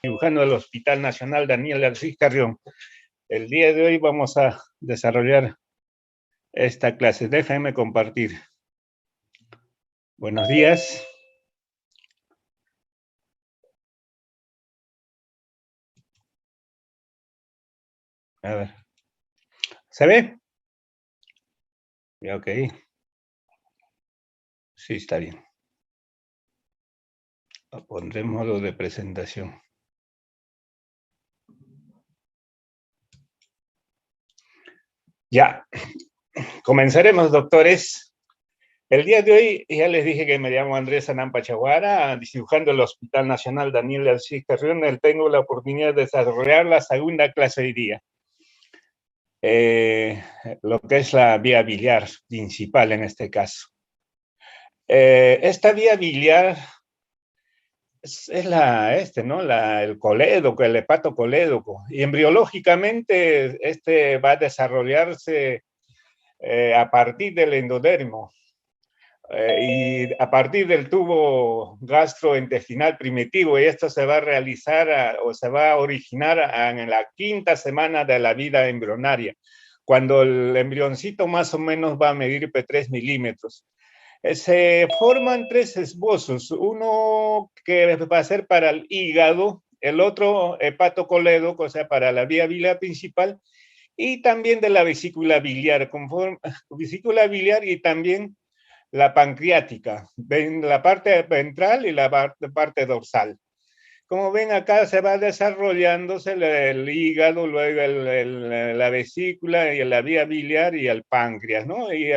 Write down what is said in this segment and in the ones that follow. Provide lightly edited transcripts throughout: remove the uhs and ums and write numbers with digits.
Cirujano del Hospital Nacional Daniel García Carrión. El día de hoy vamos a desarrollar esta clase. Déjenme compartir. Buenos días. A ver. ¿Se ve? Ok. Sí, está bien. Pondré modo de presentación. Ya. Comenzaremos, doctores. El día de hoy ya les dije que me llamo Andrés Anán Pachaguara, cirujano del Hospital Nacional Daniel García Carrión. Tengo la oportunidad de desarrollar la segunda clase hoy día. Lo que es la vía biliar principal en este caso. Esta vía biliar es el colédoco, el hepatocolédoco, y embriológicamente va a desarrollarse a partir del endodermo y a partir del tubo gastrointestinal primitivo, y esto se va a realizar o se va a originar en la 5ª semana de la vida embrionaria, cuando el embrioncito más o menos va a medir 3 milímetros. Se forman 3 esbozos, uno que va a ser para el hígado, el otro hepatocolédoco, o sea, para la vía biliar principal, y también de la vesícula biliar, vesícula biliar y también la pancreática, ven la parte ventral y la parte dorsal. Como ven acá se va desarrollándose el hígado, luego la vesícula y la vía biliar y el páncreas, ¿no? Y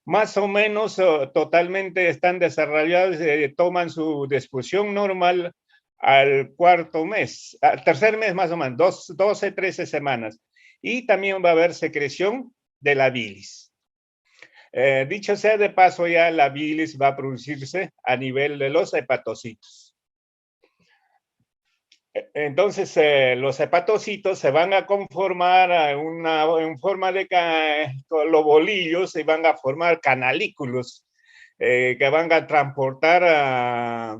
más o menos totalmente están desarrollados, toman su disfusión normal al 4.º mes, al 3.er mes más o menos, 12, 13 semanas. Y también va a haber secreción de la bilis. Dicho sea de paso, ya la bilis va a producirse a nivel de los hepatocitos. Entonces, los hepatocitos se van a conformar en forma de lobolillos y van a formar canalículos que van a transportar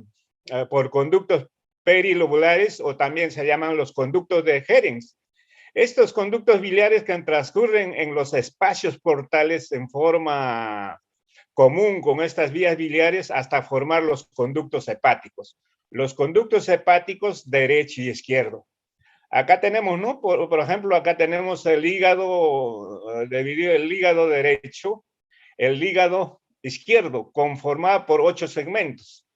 por conductos perilobulares, o también se llaman los conductos de Herens. Estos conductos biliares que transcurren en los espacios portales en forma común con estas vías biliares hasta formar los conductos hepáticos. Los conductos hepáticos derecho y izquierdo. Acá tenemos, ¿no? Por ejemplo, acá tenemos el hígado, dividido el hígado derecho, el hígado izquierdo, conformado por 8 segmentos.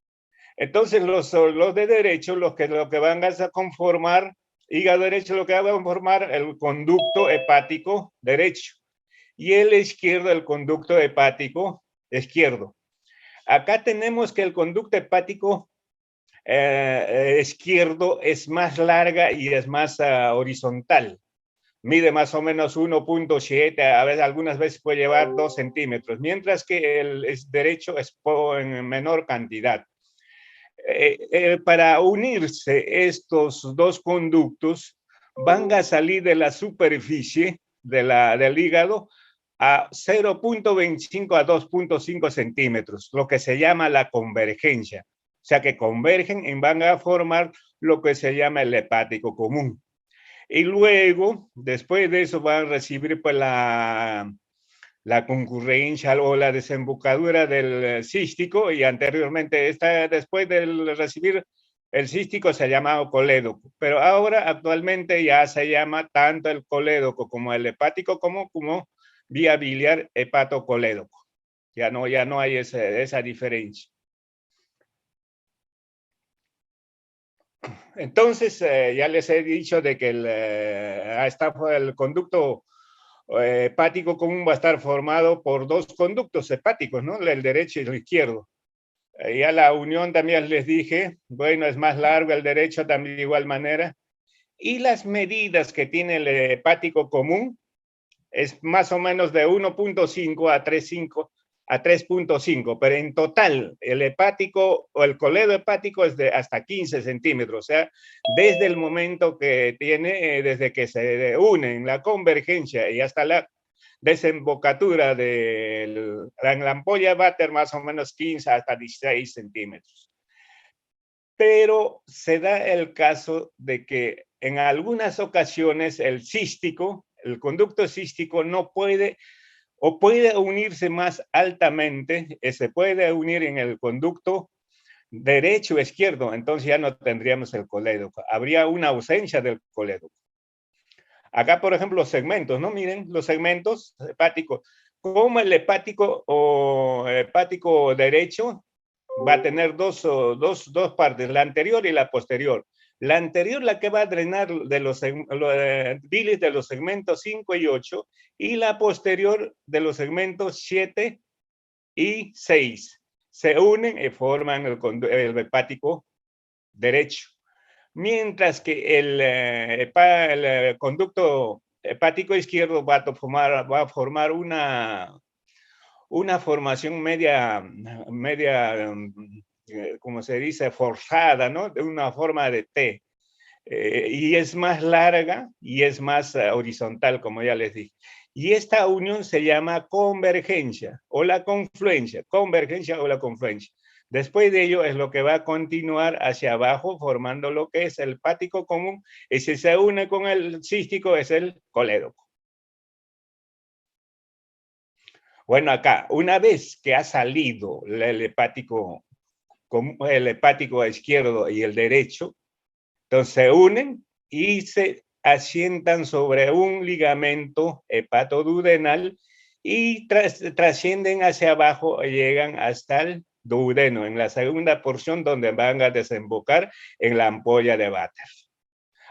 Entonces, los de derecho, lo que van a conformar, hígado derecho, lo que va a conformar el conducto hepático derecho. Y el izquierdo, el conducto hepático izquierdo. Acá tenemos que el conducto hepático izquierdo es más larga y es más horizontal. Mide más o menos 1.7, a veces, algunas veces puede llevar 2 centímetros, mientras que el derecho es en menor cantidad. Para unirse estos dos conductos, van a salir de la superficie del hígado a 0.25 a 2.5 centímetros, lo que se llama la convergencia. O sea que convergen y van a formar lo que se llama el hepático común. Y luego, después de eso, van a recibir pues la concurrencia o la desembocadura del cístico, y anteriormente, después de recibir el cístico, se llamaba colédoco, pero ahora actualmente ya se llama tanto el colédoco como el hepático como vía biliar hepatocolédoco. Ya no hay esa diferencia. Entonces, ya les he dicho de que el conducto hepático común va a estar formado por 2 conductos hepáticos, ¿no? El derecho y el izquierdo. Ya la unión también les dije, bueno, es más largo el derecho también de igual manera. Y las medidas que tiene el hepático común es más o menos de 1.5 a 3.5, pero en total el hepático o el coledo hepático es de hasta 15 centímetros, o sea, desde el momento que tiene, desde que se unen la convergencia y hasta la desembocadura de la ampolla va a tener más o menos 15 hasta 16 centímetros. pero se da el caso de que en algunas ocasiones el conducto cístico no puede o puede unirse más altamente, se puede unir en el conducto derecho o izquierdo, entonces ya no tendríamos el colédoco, habría una ausencia del colédoco. Acá, por ejemplo, los segmentos, ¿no? Miren, los segmentos hepáticos, como el hepático o hepático derecho va a tener dos partes, la anterior y la posterior. La anterior, la que va a drenar de los bilis de los segmentos 5 y 8, y la posterior de los segmentos 7 y 6. Se unen y forman el hepático derecho. Mientras que el conducto hepático izquierdo va a formar una formación media, como se dice, forzada, ¿no? De una forma de T. Y es más larga y es más horizontal, como ya les dije. Y esta unión se llama convergencia o la confluencia, Después de ello es lo que va a continuar hacia abajo formando lo que es el hepático común, y si se une con el cístico es el colédoco. Bueno, acá, una vez que ha salido el hepático izquierdo y el derecho, entonces se unen y se asientan sobre un ligamento hepatoduodenal y trascienden hacia abajo y llegan hasta el duodeno, en la segunda porción donde van a desembocar en la ampolla de Vater,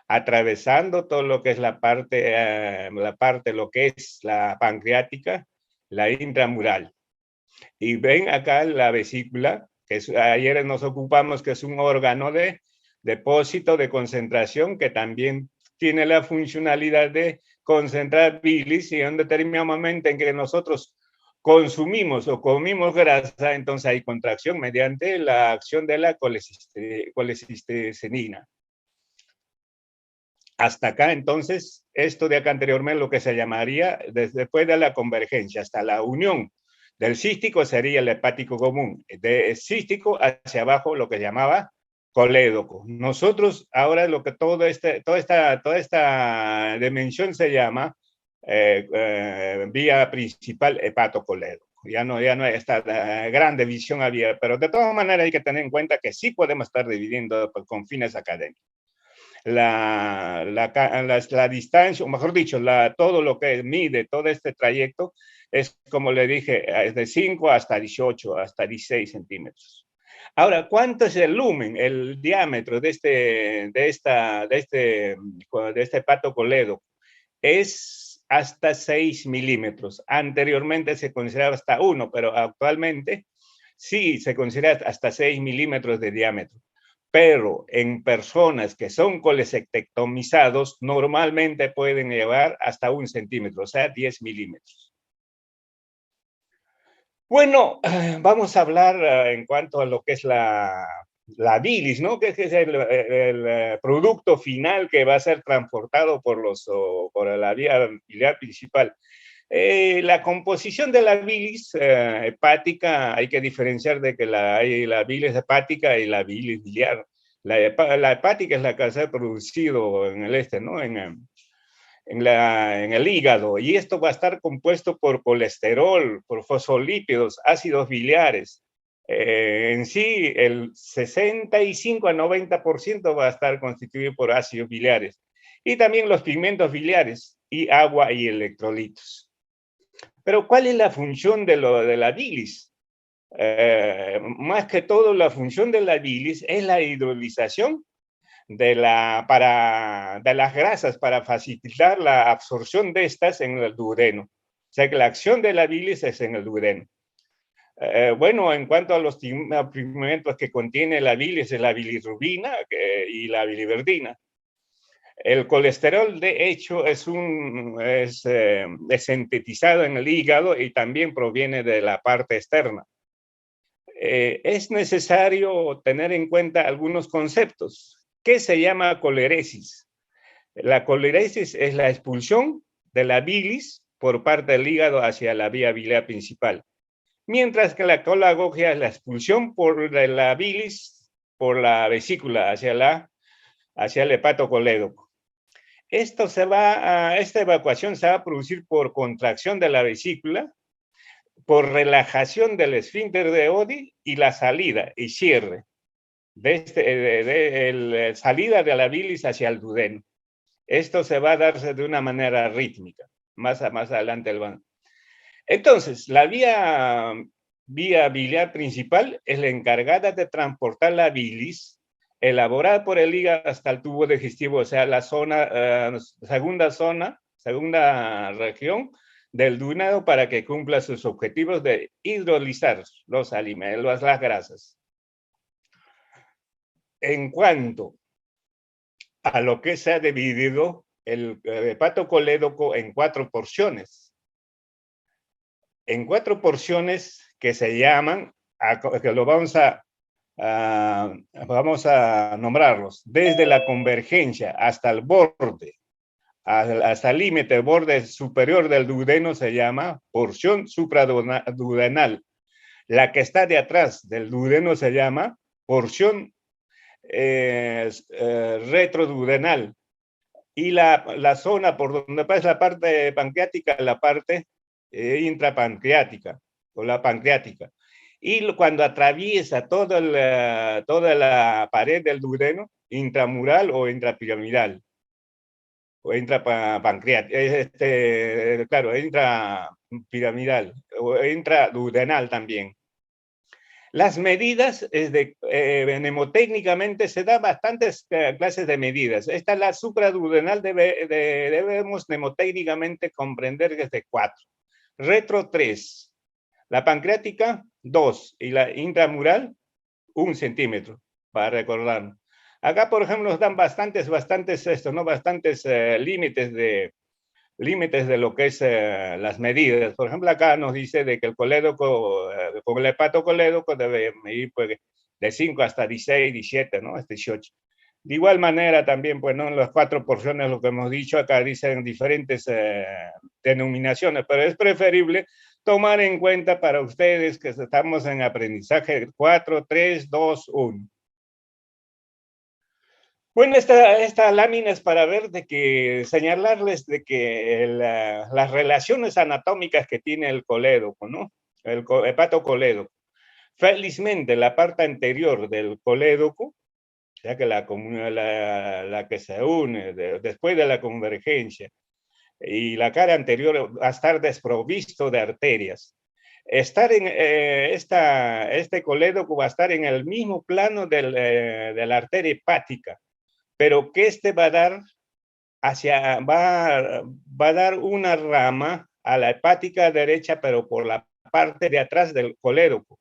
atravesando todo lo que es la parte, lo que es la pancreática, la intramural. Y ven acá la vesícula, que ayer nos ocupamos que es un órgano de depósito de concentración que también tiene la funcionalidad de concentrar bilis, y en un determinado momento en que nosotros consumimos o comimos grasa, entonces hay contracción mediante la acción de la colecistecinina. Hasta acá, entonces, esto de acá anteriormente lo que se llamaría, después de la convergencia hasta la unión del cístico, sería el hepático común. De cístico hacia abajo, lo que llamaba colédoco. Nosotros ahora toda esta dimensión se llama vía principal hepatocolédoco. Ya no hay esta gran división había, pero de todas maneras hay que tener en cuenta que sí podemos estar dividiendo con fines académicos. La distancia, o mejor dicho, todo lo que mide todo este trayecto es, como le dije, es de 5 hasta 18, hasta 16 centímetros. Ahora, ¿cuánto es el lumen, el diámetro de este hepatocolédoco? Es hasta 6 milímetros. Anteriormente se consideraba hasta 1, pero actualmente sí se considera hasta 6 milímetros de diámetro. Pero en personas que son colecectomizados, normalmente pueden llevar hasta 1 centímetro, o sea, 10 milímetros. Bueno, vamos a hablar en cuanto a lo que es la bilis, ¿no? Que es el producto final que va a ser transportado por la vía biliar principal. La composición de la bilis hepática, hay que diferenciar de que hay la bilis hepática y la bilis biliar. La hepática es la que se ha producido en el ¿no? En el hígado, y esto va a estar compuesto por colesterol, por fosfolípidos, ácidos biliares. En sí, el 65 a 90% va a estar constituido por ácidos biliares, y también los pigmentos biliares, y agua y electrolitos. Pero ¿cuál es la función de la bilis? Más que todo, la función de la bilis es la hidrolización de las grasas para facilitar la absorción de estas en el duodeno. O sea que la acción de la bilis es en el duodeno. Bueno, en cuanto a los pigmentos que contiene la bilis, es la bilirrubina y la biliverdina. El colesterol, de hecho, es sintetizado en el hígado y también proviene de la parte externa. Es necesario tener en cuenta algunos conceptos. ¿Qué se llama coleresis? La coleresis es la expulsión de la bilis por parte del hígado hacia la vía biliar principal, mientras que la colagogia es la expulsión por la bilis por la vesícula hacia el hepatocolédoco. Esta evacuación se va a producir por contracción de la vesícula, por relajación del esfínter de Oddi y la salida y cierre la salida de la bilis hacia el duodeno. Esto se va a darse de una manera rítmica. Más adelante el van. Entonces, la vía biliar principal es la encargada de transportar la bilis elaborada por el hígado hasta el tubo digestivo, o sea, la segunda región del duodeno para que cumpla sus objetivos de hidrolizar los alimentos, las grasas. En cuanto a lo que se ha dividido el hepatocolédoco en 4 porciones. En 4 porciones que se llaman, que lo vamos a nombrarlos, desde la convergencia hasta el borde, hasta el límite, el borde superior del duodeno se llama porción supraduodenal. La que está de atrás del duodeno se llama porción retroduodenal. Y la zona por donde pasa la parte pancreática, la parte intrapancreática o la pancreática. Y cuando atraviesa toda la pared del duodeno, intramural o intrapiramidal, o intrapancreática, claro, intrapiramidal o intraduodenal también. Las medidas, mnemotécnicamente se dan bastantes clases de medidas. Esta, la supraduodenal, debemos mnemotécnicamente comprender que es de 4. Retro 3. La pancreática, 2. Y la intramural, 1 centímetro, para recordar. Acá, por ejemplo, nos dan bastantes límites de lo que es las medidas. Por ejemplo, acá nos dice de que el colédoco, con el hepatocolédoco debe medir pues, de 5 hasta 16, 17, ¿no? 18. De igual manera también, pues, ¿no? En las 4 porciones, lo que hemos dicho, acá dicen diferentes denominaciones, pero es preferible tomar en cuenta para ustedes que estamos en aprendizaje 4, 3, 2, 1. Bueno, esta lámina es para ver señalarles de que las relaciones anatómicas que tiene el colédoco, ¿no? El hepatocolédoco. Felizmente, la parte anterior del colédoco, ya que la que se une después de la convergencia, y la cara anterior va a estar desprovisto de arterias. Este colédoco va a estar en el mismo plano de la arteria hepática, pero que va a dar una rama a la hepática derecha, pero por la parte de atrás del colédoco.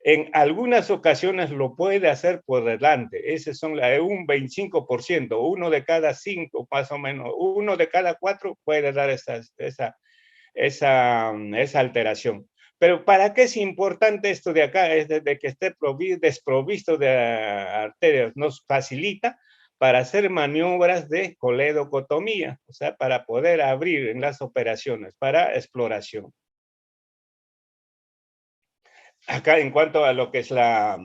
En algunas ocasiones lo puede hacer por delante. Ese son un 25%, 1 de cada 5 más o menos, 1 de cada 4 puede dar esa alteración. Pero ¿para qué es importante esto de acá? Es desde que esté desprovisto de arterias, nos facilita para hacer maniobras de colédocotomía, o sea, para poder abrir en las operaciones, para exploración. Acá en cuanto a lo que es la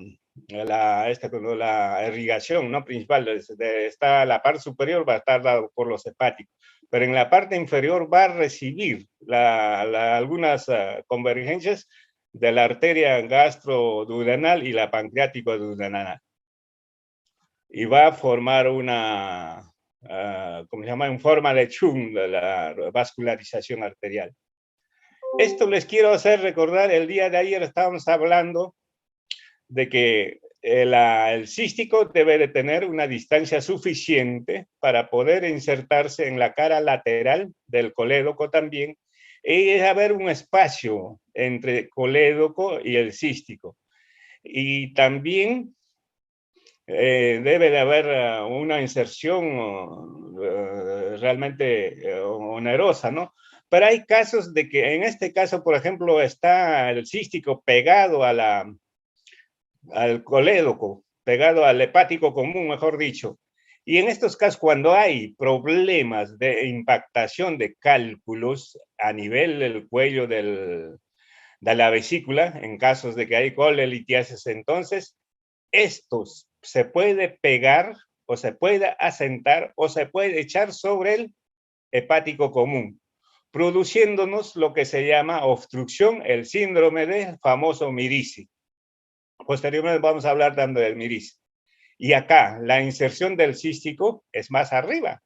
irrigación, ¿no? Principal, está la parte superior va a estar dado por los hepáticos, pero en la parte inferior va a recibir algunas convergencias de la arteria gastroduodenal y la pancreático-duodenal. Y va a formar ¿cómo se llama? En forma de Chung, de la vascularización arterial. Esto les quiero hacer recordar, el día de ayer estábamos hablando de que el cístico debe de tener una distancia suficiente para poder insertarse en la cara lateral del colédoco también, y haber un espacio entre colédoco y el cístico. Y también debe de haber una inserción realmente onerosa, ¿no? Pero hay casos de que, en este caso, por ejemplo, está el cístico pegado al colédoco, pegado al hepático común, mejor dicho. Y en estos casos, cuando hay problemas de impactación de cálculos a nivel del cuello de la vesícula, en casos de que hay colelitiasis, entonces estos se puede pegar o se puede asentar o se puede echar sobre el hepático común, produciéndonos lo que se llama obstrucción, el síndrome del famoso Mirici. Posteriormente vamos a hablar dando del Mirici. Y acá la inserción del cístico es más arriba,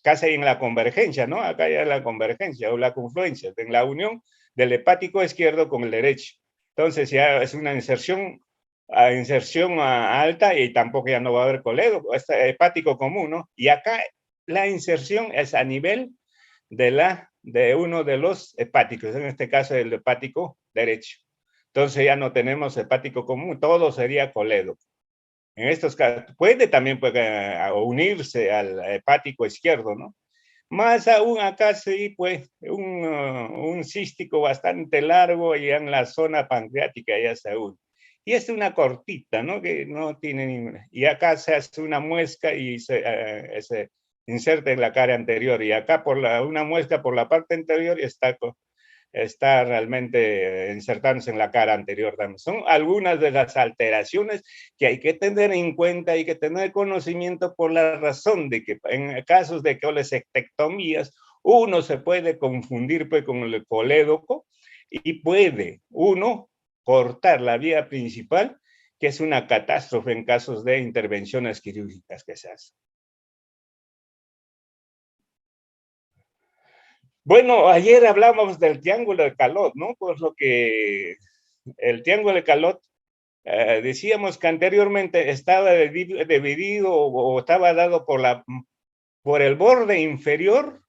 casi en la convergencia, ¿no? Acá ya la convergencia o la confluencia, en la unión del hepático izquierdo con el derecho. Entonces ya es una inserción alta y tampoco ya no va a haber coledo, este hepático común, ¿no? Y acá la inserción es a nivel de uno de los hepáticos, en este caso el hepático derecho. Entonces ya no tenemos hepático común, todo sería coledo. En estos casos puede también unirse al hepático izquierdo, ¿no? Más aún acá sí, pues, un cístico bastante largo y en la zona pancreática ya se une. Y es una cortita, ¿no? Que no tiene ninguna. Y acá se hace una muesca y se inserta en la cara anterior. Y acá una muesca por la parte anterior y está realmente insertándose en la cara anterior también. Son algunas de las alteraciones que hay que tener en cuenta, hay que tener conocimiento por la razón de que en casos de colecistectomías uno se puede confundir pues, con el colédoco y puede uno cortar la vía principal, que es una catástrofe en casos de intervenciones quirúrgicas que se hacen. Bueno, ayer hablábamos del triángulo de Calot, ¿no? Por lo que el triángulo de Calot, decíamos que anteriormente estaba dividido o estaba dado por el borde inferior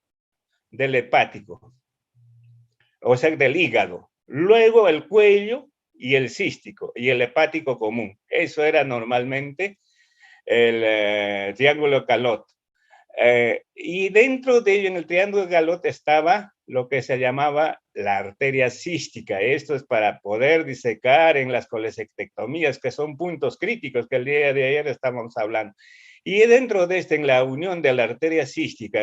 del hepático, o sea, del hígado. Luego el cuello y el cístico y el hepático común. Eso era normalmente el triángulo de Calot. Y dentro de ello, en el triángulo de Calot, estaba lo que se llamaba la arteria cística. Esto es para poder disecar en las colecistectomías, que son puntos críticos que el día de ayer estamos hablando. Y dentro de este, en la unión de la arteria cística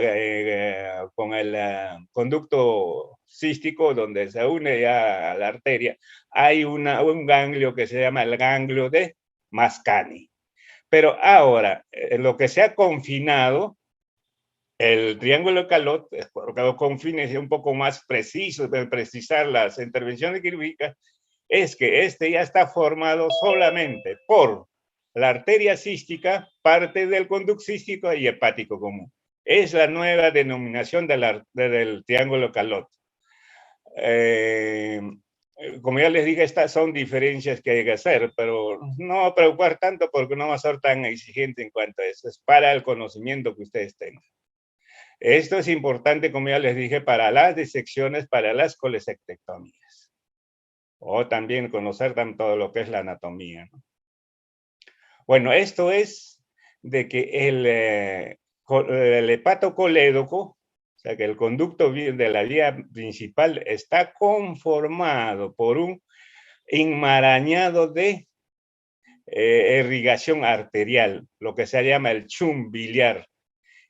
con el conducto cístico, donde se une ya a la arteria, hay un ganglio que se llama el ganglio de Mascagni. Pero ahora, lo que se ha confinado el triángulo de Calot, con fines un poco más precisos de precisar las intervenciones quirúrgicas, es que este ya está formado solamente por la arteria cística, parte del conducto cístico y hepático común. Es la nueva denominación del triángulo de Calot. Como ya les dije, estas son diferencias que hay que hacer, pero no preocupar tanto porque no va a ser tan exigente en cuanto a eso. Es para el conocimiento que ustedes tengan. Esto es importante, como ya les dije, para las disecciones, para las colecistectomías. O también conocer todo lo que es la anatomía, ¿no? Bueno, esto es de que el hepatocolédoco, o sea, que el conducto de la vía principal está conformado por un enmarañado de irrigación arterial, lo que se llama el chum biliar.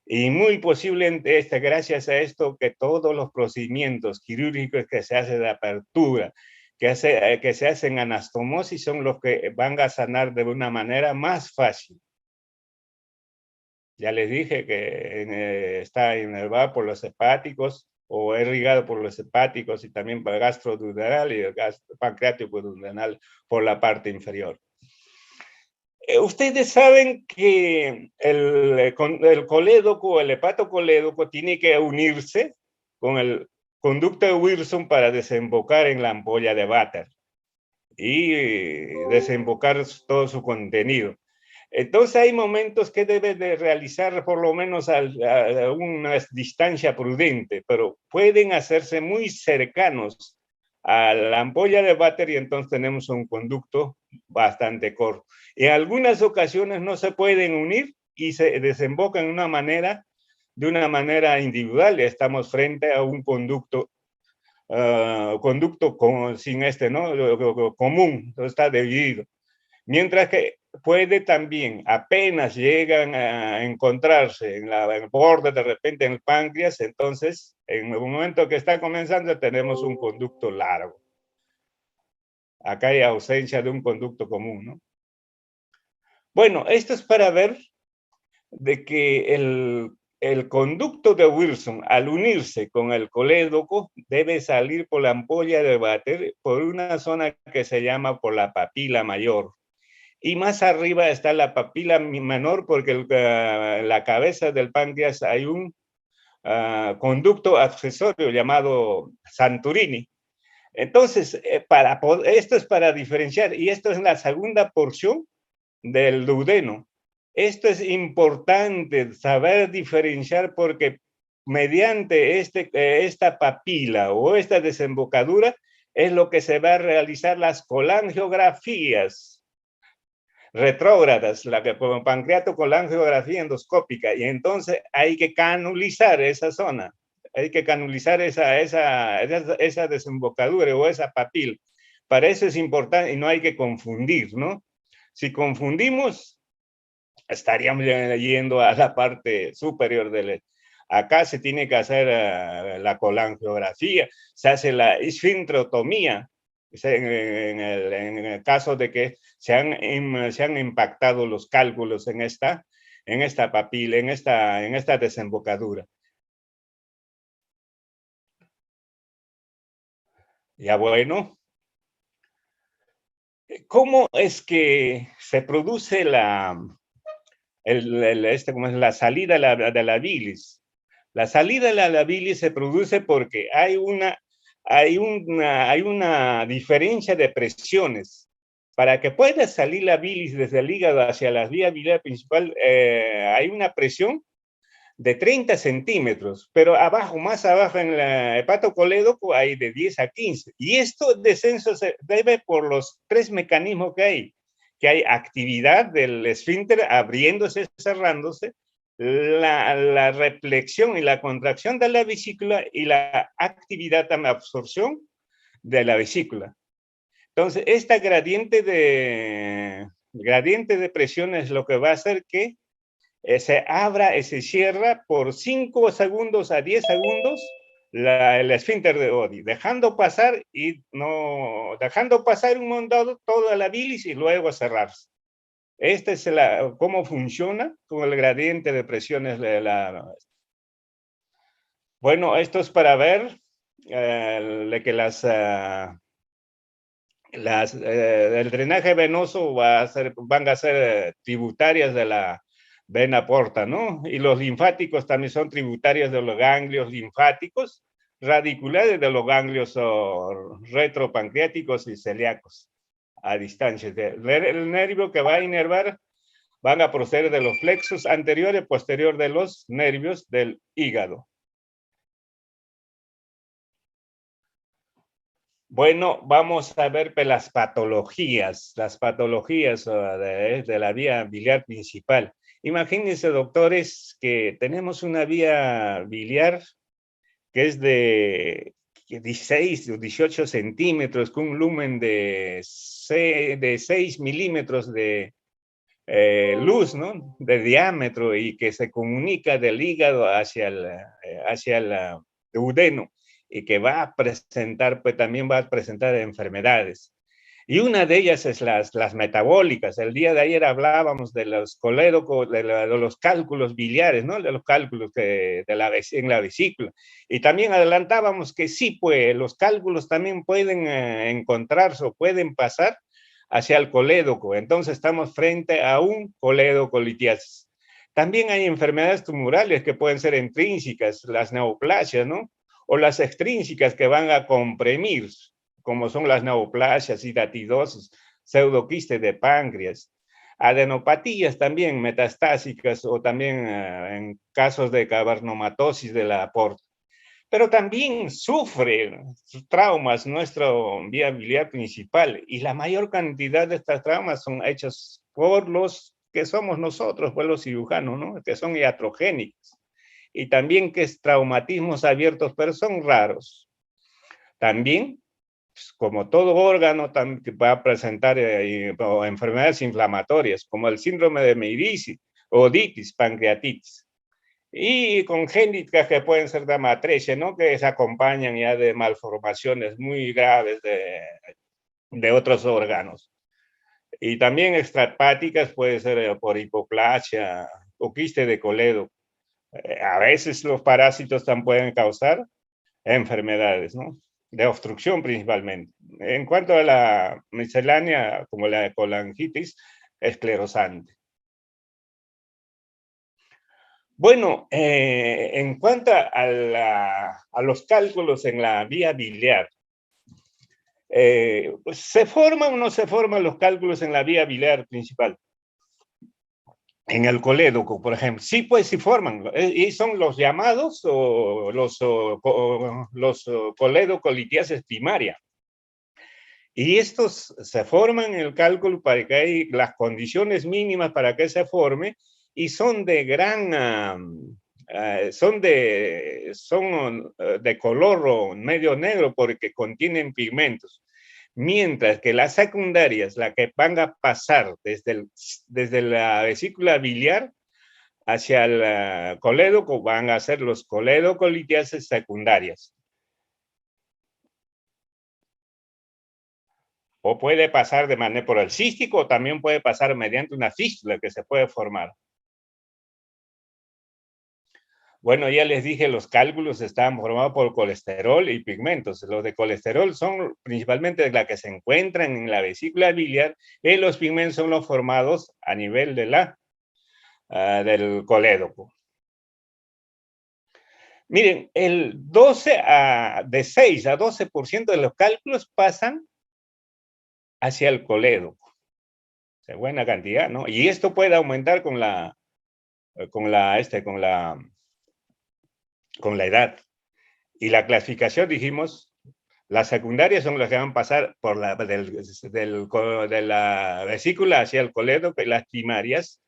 Y muy posiblemente gracias a esto que todos los procedimientos quirúrgicos que se hacen de apertura, que se hacen anastomosis, son los que van a sanar de una manera más fácil. Ya les dije que está inervado por los hepáticos o irrigado por los hepáticos y también por el gastroduodenal y el pancreático duodenal por la parte inferior. Ustedes saben que el colédoco, el hepatocolédoco, tiene que unirse con el conducto de Wilson para desembocar en la ampolla de Vater y desembocar todo su contenido. Entonces hay momentos que debe de realizar por lo menos a una distancia prudente, pero pueden hacerse muy cercanos a la ampolla de Vater y entonces tenemos un conducto bastante corto. En algunas ocasiones no se pueden unir y se desembocan de una manera individual. Estamos frente a un conducto sin ¿no? Común, está dividido. Mientras que puede también, apenas llegan a encontrarse en el borde de repente en el páncreas, entonces en el momento que está comenzando tenemos un conducto largo. Acá hay ausencia de un conducto común, ¿no? Bueno, esto es para ver de que el conducto de Wilson, al unirse con el colédoco, debe salir por la ampolla de váter por una zona que se llama por la papila mayor. Y más arriba está la papila menor porque la cabeza del páncreas hay un conducto accesorio llamado Santurini. Entonces, esto es para diferenciar, y esto es la segunda porción del duodeno. Esto es importante saber diferenciar porque mediante esta papila o esta desembocadura es lo que se va a realizar las colangiografías retrógradas, la que con pancreato colangiografía endoscópica, y entonces hay que canulizar esa zona, hay que canulizar esa desembocadura o esa papila. Para eso es importante y no hay que confundir, ¿no? Si confundimos, estaríamos yendo a la parte superior del... Acá se tiene que hacer la colangiografía, se hace la esfinterotomía, en el caso de que se han impactado los cálculos en esta papila, en esta desembocadura. Ya bueno, ¿cómo es que se produce ¿cómo es? La salida de la bilis? La salida de la bilis se produce porque hay una diferencia de presiones. Para que pueda salir la bilis desde el hígado hacia la vía biliar principal, hay una presión de 30 centímetros, pero abajo, más abajo en el hepatocolédoco hay de 10 a 15. Y esto descenso se debe por los tres mecanismos que hay actividad del esfínter abriéndose, cerrándose, la reflexión y la contracción de la vesícula y la actividad de absorción de la vesícula. Entonces, esta gradiente de presión es lo que va a hacer que se abra y se cierra por 5 segundos a 10 segundos el esfínter de Oddi, dejando pasar un montón toda la bilis y luego cerrarse. Este es cómo funciona con el gradiente de presiones. Bueno, esto es para ver que el drenaje venoso van a ser tributarias de la vena porta, ¿no? Y los linfáticos también son tributarios de los ganglios linfáticos radiculares de los ganglios retropancreáticos y celíacos a distancia. El nervio que va a inervar van a proceder de los plexos anterior y posterior de los nervios del hígado. Bueno, vamos a ver las patologías de la vía biliar principal. Imagínense, doctores, que tenemos una vía biliar que es de 16 o 18 centímetros, con un lumen de 6 milímetros de luz, ¿no? De diámetro, y que se comunica del hígado hacia el duodeno, y que va a presentar, pues también va a presentar enfermedades. Y una de ellas es las metabólicas. El día de ayer hablábamos de los colédocos, de los cálculos biliares, ¿no? De los cálculos en la vesícula. Y también adelantábamos que sí, pues los cálculos también pueden encontrarse o pueden pasar hacia el colédoco. Entonces estamos frente a un colédocolitiasis. También hay enfermedades tumorales que pueden ser intrínsecas, las neoplasias, ¿no? O las extrínsecas que van a comprimir, como son las neoplasias, hidatidosis, pseudoquiste de páncreas, adenopatías también metastásicas, o también en casos de cavernomatosis de la aporta. Pero también sufre traumas nuestra vía biliar principal, y la mayor cantidad de estas traumas son hechas por los que somos nosotros, por los cirujanos, ¿no? Que son iatrogénicos, y también que es traumatismos abiertos, pero son raros. También, pues, como todo órgano, va a presentar enfermedades inflamatorias, como el síndrome de Medici, oditis, pancreatitis, y congénitas que pueden ser de matrecia, ¿no? Que se acompañan ya de malformaciones muy graves de otros órganos. Y también extrahepáticas puede ser por hipoplasia o quiste de coledo. A veces los parásitos también pueden causar enfermedades, ¿no? De obstrucción principalmente. En cuanto a la miscelánea, como la colangitis esclerosante. Bueno, en cuanto a los cálculos en la vía biliar, pues, ¿se forman o no se forman los cálculos en la vía biliar principal? En el colédoco, por ejemplo. Sí, pues sí forman. Y son los llamados o los colédocolitiases primaria. Y estos se forman en el cálculo para que hay las condiciones mínimas para que se forme y son de gran, son de color medio negro porque contienen pigmentos. Mientras que las secundarias, la que van a pasar desde la vesícula biliar hacia el colédoco, van a ser los colédocolitiases secundarias. O puede pasar de manera por el cístico, o también puede pasar mediante una fístula que se puede formar. Bueno, ya les dije, los cálculos están formados por colesterol y pigmentos. Los de colesterol son principalmente la que se encuentran en la vesícula biliar y los pigmentos son los formados a nivel de del colédoco. Miren, de 6 a 12% de los cálculos pasan hacia el colédoco. O sea, buena cantidad, ¿no? Y esto puede aumentar con la edad. Y la clasificación, dijimos, las secundarias son las que van a pasar por de la vesícula hacia el colédoco, y las primarias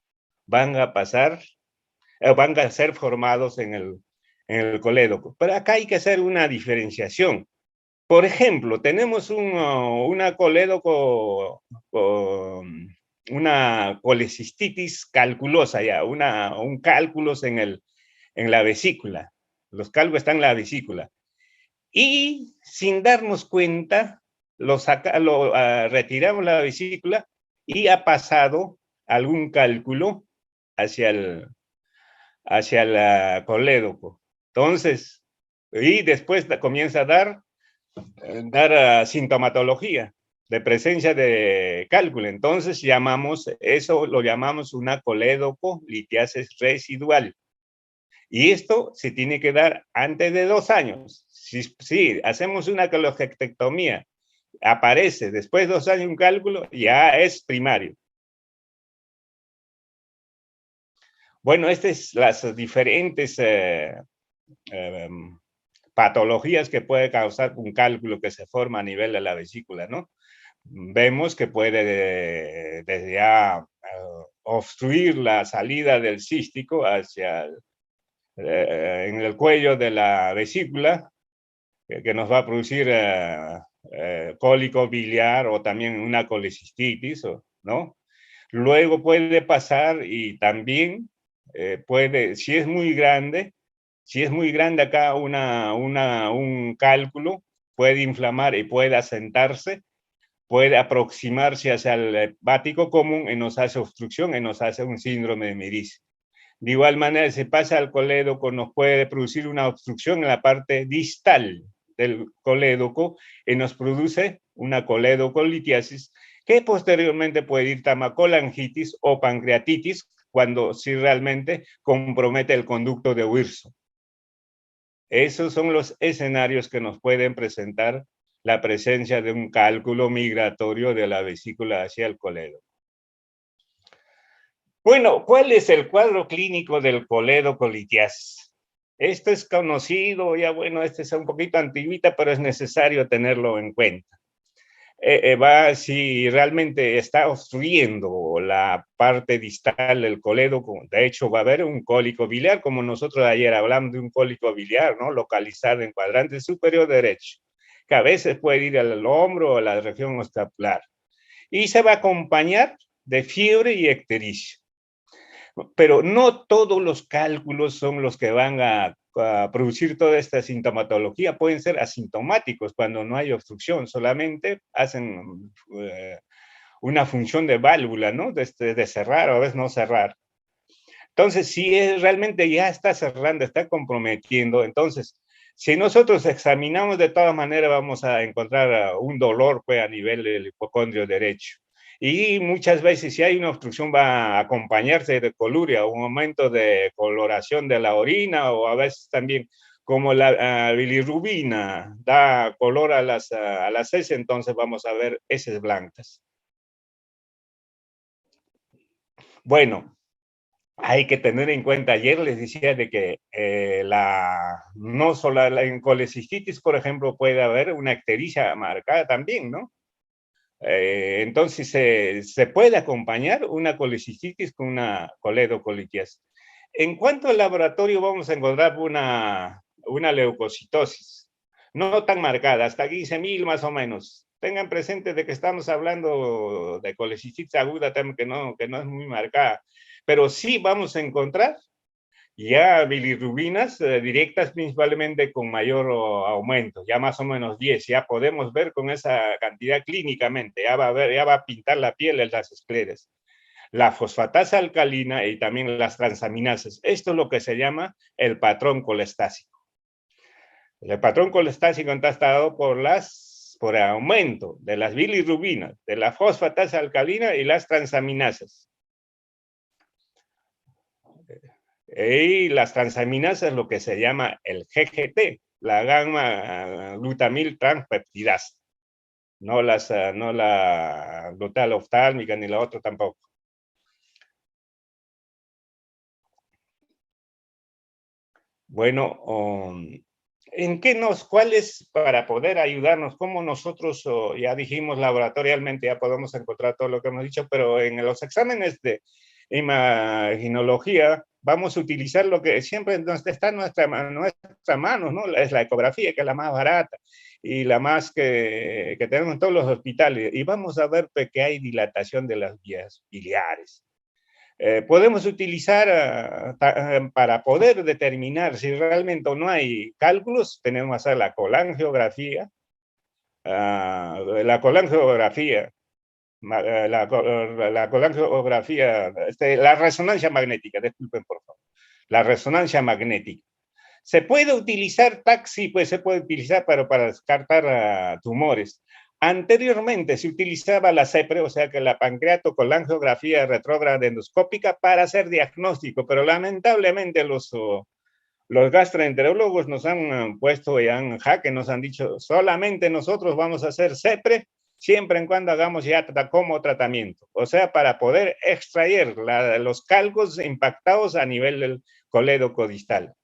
van a pasar, van a ser formados en el colédoco. Pero acá hay que hacer una diferenciación. Por ejemplo, tenemos una colédoco, una colecistitis calculosa ya, un cálculos en la vesícula. Los cálculos están en la vesícula. Y sin darnos cuenta, retiramos la vesícula y ha pasado algún cálculo hacia el colédoco. Entonces, y después comienza a dar sintomatología de presencia de cálculo. Entonces lo llamamos una colédocolitiasis residual. Y esto se tiene que dar antes de 2 años. Si hacemos una colangectomía, aparece después de 2 años un cálculo, ya es primario. Bueno, estas son las diferentes patologías que puede causar un cálculo que se forma a nivel de la vesícula, ¿no? Vemos que puede desde ya obstruir la salida del cístico en el cuello de la vesícula, que nos va a producir cólico biliar o también una colecistitis, ¿no? Luego puede pasar y también si es muy grande acá un cálculo, puede inflamar y puede asentarse, puede aproximarse hacia el hepático común y nos hace obstrucción y nos hace un síndrome de Mirice. De igual manera, si pasa al colédoco, nos puede producir una obstrucción en la parte distal del colédoco y nos produce una colédocolitiasis que posteriormente puede ir a colangitis o pancreatitis si realmente compromete el conducto de Wirtz. Esos son los escenarios que nos pueden presentar la presencia de un cálculo migratorio de la vesícula hacia el colédoco. Bueno, ¿cuál es el cuadro clínico del colédocolitiasis? Esto es conocido, ya bueno, este es un poquito antiguita, pero es necesario tenerlo en cuenta. Si realmente está obstruyendo la parte distal del colédoco, de hecho va a haber un cólico biliar, como nosotros ayer hablamos de un cólico biliar, ¿no? Localizado en cuadrante superior derecho, que a veces puede ir al hombro o a la región escapular. Y se va a acompañar de fiebre y ictericia. Pero no todos los cálculos son los que van a producir toda esta sintomatología. Pueden ser asintomáticos cuando no hay obstrucción, solamente hacen una función de válvula, ¿no? De cerrar o a veces no cerrar. Entonces, si realmente ya está cerrando, está comprometiendo, entonces, si nosotros examinamos de todas maneras, vamos a encontrar un dolor pues, a nivel del hipocondrio derecho. Y muchas veces, si hay una obstrucción, va a acompañarse de coluria, un aumento de coloración de la orina, o a veces también, como la bilirrubina da color a las heces, entonces vamos a ver heces blancas. Bueno, hay que tener en cuenta, ayer les decía de que no solo en colecistitis, por ejemplo, puede haber una ictericia marcada también, ¿no? Entonces se puede acompañar una colecistitis con una coledocolitis. En cuanto al laboratorio, vamos a encontrar una leucocitosis, no tan marcada, hasta 15.000 más o menos. Tengan presente de que estamos hablando de colecistitis aguda, que no es muy marcada, pero sí vamos a encontrar ya bilirrubinas directas principalmente con mayor aumento, ya más o menos 10, ya podemos ver con esa cantidad clínicamente, ya va a pintar la piel en las escleras. La fosfatasa alcalina y también las transaminasas. Esto es lo que se llama el patrón colestásico. El patrón colestásico está dado por aumento de las bilirrubinas, de la fosfatasa alcalina y las transaminasas. Y las transaminasas es lo que se llama el GGT, la gamma glutamil transpeptidasa. No la glutal oftálmica ni la otra tampoco. Bueno, ¿cuáles para poder ayudarnos? ¿Cómo nosotros, ya dijimos laboratorialmente, ya podemos encontrar todo lo que hemos dicho, pero en los exámenes de imaginología vamos a utilizar lo que siempre está en nuestra mano, ¿no? Es la ecografía, que es la más barata y la más que tenemos en todos los hospitales. Y vamos a ver que hay dilatación de las vías biliares. Podemos utilizar para poder determinar si realmente no hay cálculos, tenemos que hacer la colangiografía, la colangiografía, la colangiografía, la resonancia magnética, disculpen por favor, la resonancia magnética. Se puede utilizar taxi, pues se puede utilizar para descartar tumores. Anteriormente se utilizaba la CEPRE, o sea que la pancreatocolangiografía retrógrada endoscópica para hacer diagnóstico, pero lamentablemente los gastroenterólogos nos han puesto ya en jaque, nos han dicho solamente nosotros vamos a hacer CEPRE siempre en cuando hagamos ya como tratamiento, o sea, para poder extraer los calcos impactados a nivel del colédoco distal.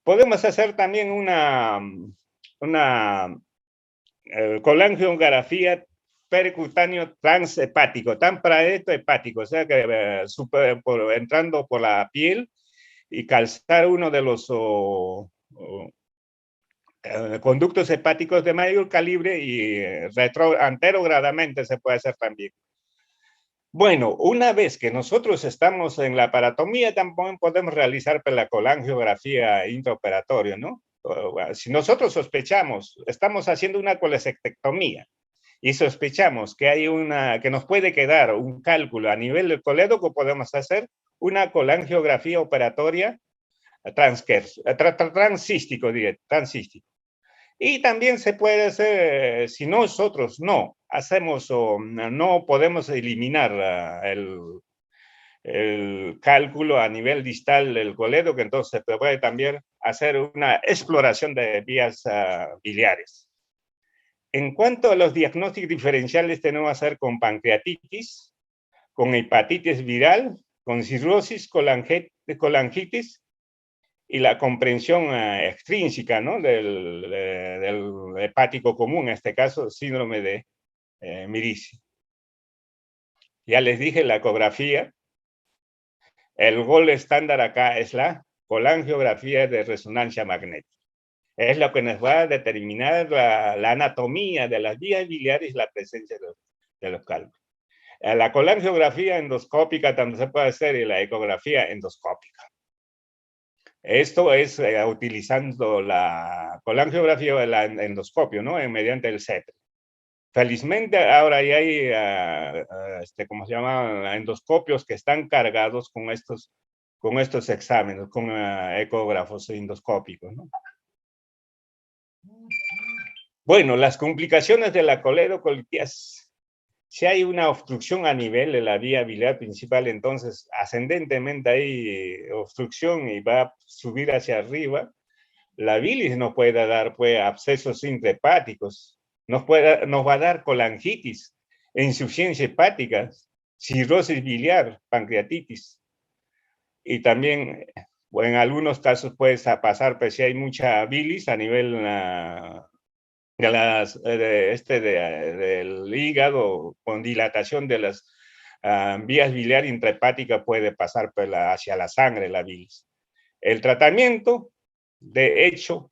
Podemos hacer también una colangiografía percutáneo transhepático, tan hepático, o sea que entrando por la piel y calzar uno de los conductos hepáticos de mayor calibre y anterogradamente se puede hacer también. Bueno, una vez que nosotros estamos en la aparatomía, también podemos realizar la colangiografía intraoperatoria, ¿no? Si nosotros sospechamos, estamos haciendo una colecistectomía y sospechamos que que nos puede quedar un cálculo a nivel del colédoco, podemos hacer una colangiografía operatoria transcístico. Y también se puede hacer, si nosotros no hacemos o no podemos eliminar el cálculo a nivel distal del colédoco, que entonces se puede también hacer una exploración de vías biliares. En cuanto a los diagnósticos diferenciales, tenemos que hacer con pancreatitis, con hepatitis viral, con cirrosis, colangitis y la comprensión extrínseca, ¿no? del hepático común, en este caso, síndrome de Mirici. Ya les dije la ecografía. El gol estándar acá es la colangiografía de resonancia magnética. Es lo que nos va a determinar la anatomía de las vías biliares y la presencia de los cálculos. La colangiografía endoscópica también se puede hacer y la ecografía endoscópica. Esto es utilizando la colangiografía o el endoscopio, ¿no? Mediante el CETRE. Felizmente ahora ya hay, ¿cómo se llama? Endoscopios que están cargados con estos exámenes, con ecógrafos endoscópicos, ¿no? Bueno, las complicaciones de la coledocolitis. Si hay una obstrucción a nivel de la vía biliar principal, entonces ascendentemente hay obstrucción y va a subir hacia arriba. La bilis nos puede dar pues, abscesos intrahepáticos, nos va a dar colangitis, insuficiencia hepática, cirrosis biliar, pancreatitis. Y también, bueno, en algunos casos puede pasar, pues si hay mucha bilis a nivel del hígado, con dilatación de las vías biliar intrahepáticas, puede pasar pues, hacia la sangre la bilis. El tratamiento, de hecho,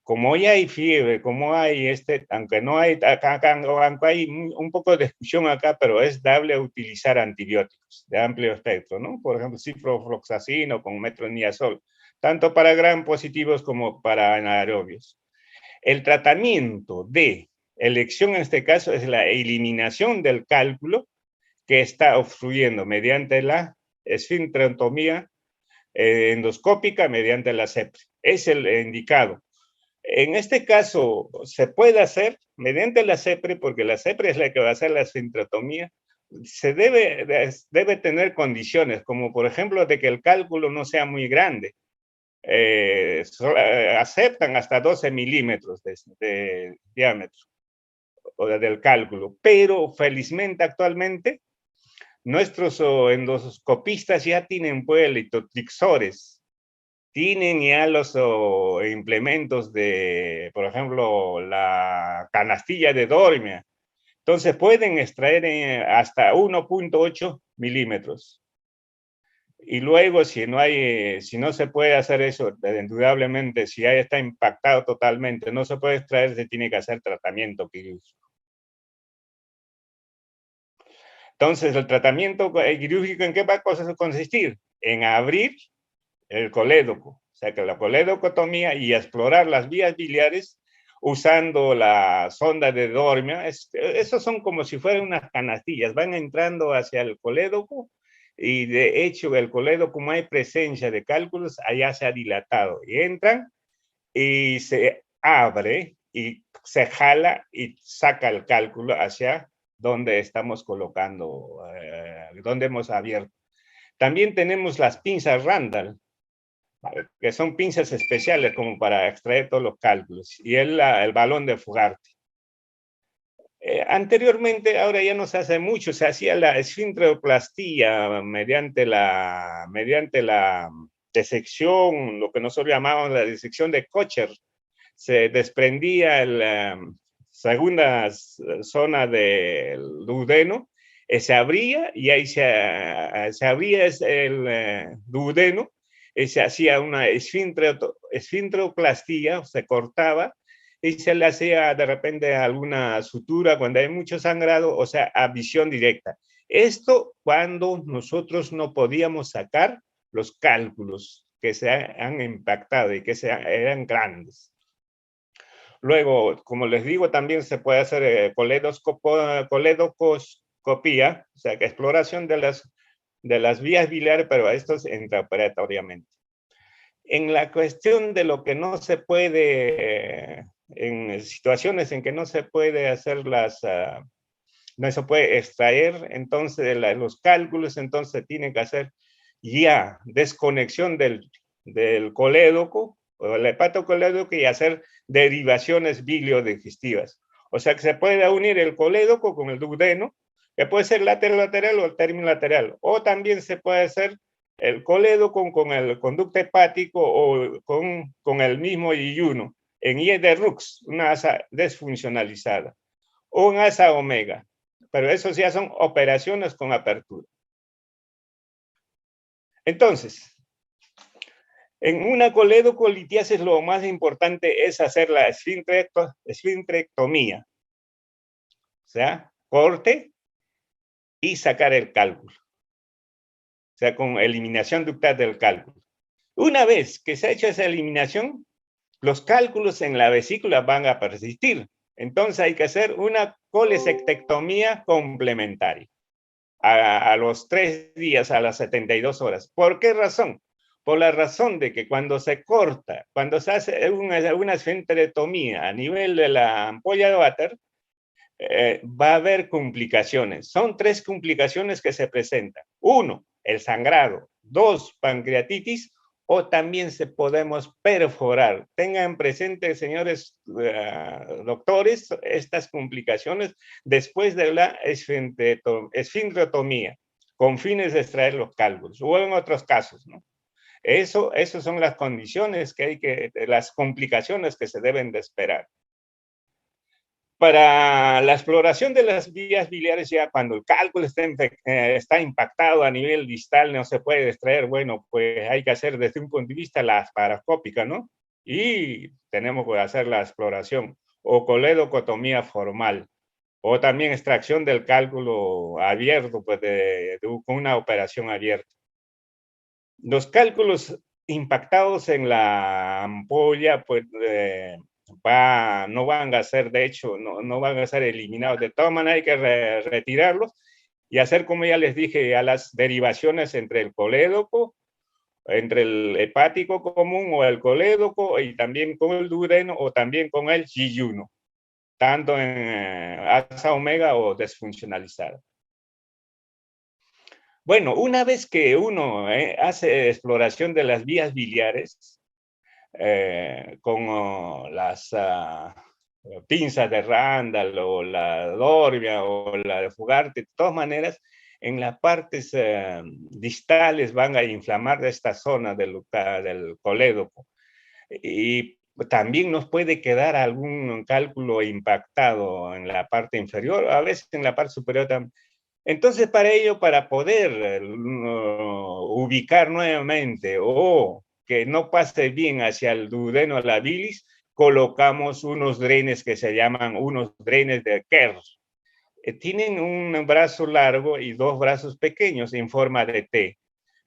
como ya hay fiebre, como hay aunque no hay, aunque hay un poco de discusión acá, pero es dable a utilizar antibióticos de amplio espectro, ¿no? Por ejemplo, ciprofloxacino con metronidazol, tanto para gram positivos como para anaerobios. El tratamiento de elección en este caso es la eliminación del cálculo que está obstruyendo mediante la esfincterotomía endoscópica mediante la CEPRE. Es el indicado. En este caso, se puede hacer mediante la CEPRE, porque la CEPRE es la que va a hacer la esfincterotomía. Se debe tener condiciones, como por ejemplo de que el cálculo no sea muy grande. Aceptan hasta 12 milímetros de diámetro del cálculo, pero felizmente actualmente nuestros endoscopistas ya tienen pues litotrixores, tienen ya los implementos de, por ejemplo, la canastilla de Dormia. Entonces pueden extraer hasta 1.8 milímetros. Y luego, si no se puede hacer eso, indudablemente, si ya está impactado totalmente, no se puede extraer, se tiene que hacer tratamiento quirúrgico. Entonces, el tratamiento quirúrgico, ¿en qué va a consistir? En abrir el colédoco, o sea que la coledocotomía y explorar las vías biliares usando la sonda de Dormia. Esos son como si fueran unas canastillas, van entrando hacia el colédoco y de hecho el colédoco, como hay presencia de cálculos, allá se ha dilatado y entran y se abre y se jala y saca el cálculo hacia donde estamos colocando, donde hemos abierto. También tenemos las pinzas Randall, que son pinzas especiales como para extraer todos los cálculos, y el balón de Fugarte. Anteriormente, ahora ya no se hace mucho, se hacía la esfincteroplastía mediante la disección, lo que nosotros llamamos la disección de Kocher. Se desprendía la segunda zona del duodeno, se abría y ahí se abría el duodeno, se hacía una esfincteroplastía, se cortaba y se le hacía de repente alguna sutura cuando hay mucho sangrado, o sea, a visión directa. Esto cuando nosotros no podíamos sacar los cálculos que se han impactado y que eran grandes. Luego, como les digo, también se puede hacer coledoscopía, o sea, que exploración de las vías biliares, pero esto es intraoperatoriamente. En la cuestión de lo que no se puede, en situaciones en que no se puede hacer no se puede extraer, entonces los cálculos, entonces tienen que hacer ya desconexión del colédoco o el hepatocolédoco y hacer derivaciones biliodigestivas. O sea que se puede unir el colédoco con el duodeno, que puede ser lateral o el término lateral, o también se puede hacer el colédoco con el conducto hepático o con el mismo IU1 en IE de Rux, una asa desfuncionalizada, o un asa omega, pero eso ya son operaciones con apertura. Entonces, en una coledocolitis lo más importante es hacer la esfincterectomía, o sea, corte y sacar el cálculo, o sea, con eliminación ductal del cálculo. Una vez que se ha hecho esa eliminación, los cálculos en la vesícula van a persistir. Entonces hay que hacer una colecistectomía complementaria a los 3 días, a las 72 horas. ¿Por qué razón? Por la razón de que cuando se corta, cuando se hace una esfenterectomía a nivel de la ampolla de váter, va a haber complicaciones. Son 3 complicaciones que se presentan. 1, el sangrado. 2, pancreatitis, o también se podemos perforar. Tengan presente, señores doctores, estas complicaciones después de la esfingterotomía, con fines de extraer los cálculos, o en otros casos, ¿no? Esas son las condiciones las complicaciones que se deben de esperar. Para la exploración de las vías biliares, ya cuando el cálculo está impactado a nivel distal, no se puede extraer, bueno, pues hay que hacer desde un punto de vista laparoscópica, ¿no? Y tenemos que hacer la exploración, o coledocotomía formal, o también extracción del cálculo abierto, pues con una operación abierta. Los cálculos impactados en la ampolla, pues no van a ser, de hecho, no van a ser eliminados. De todas maneras hay que retirarlos y hacer, como ya les dije, a las derivaciones entre el colédoco, entre el hepático común o el colédoco, y también con el duodeno o también con el yeyuno, tanto en asa omega o desfuncionalizada. Bueno, una vez que uno hace exploración de las vías biliares, con las pinzas de Randall o la Dormia o la de Fugarte, de todas maneras, en las partes distales van a inflamar esta zona del colédoco. Y también nos puede quedar algún cálculo impactado en la parte inferior, a veces en la parte superior también. Entonces, para ello, para poder ubicar nuevamente o que no pase bien hacia el duodeno a la bilis, colocamos unos drenes que se llaman unos drenes de Kerr. Tienen un brazo largo y 2 brazos pequeños en forma de T.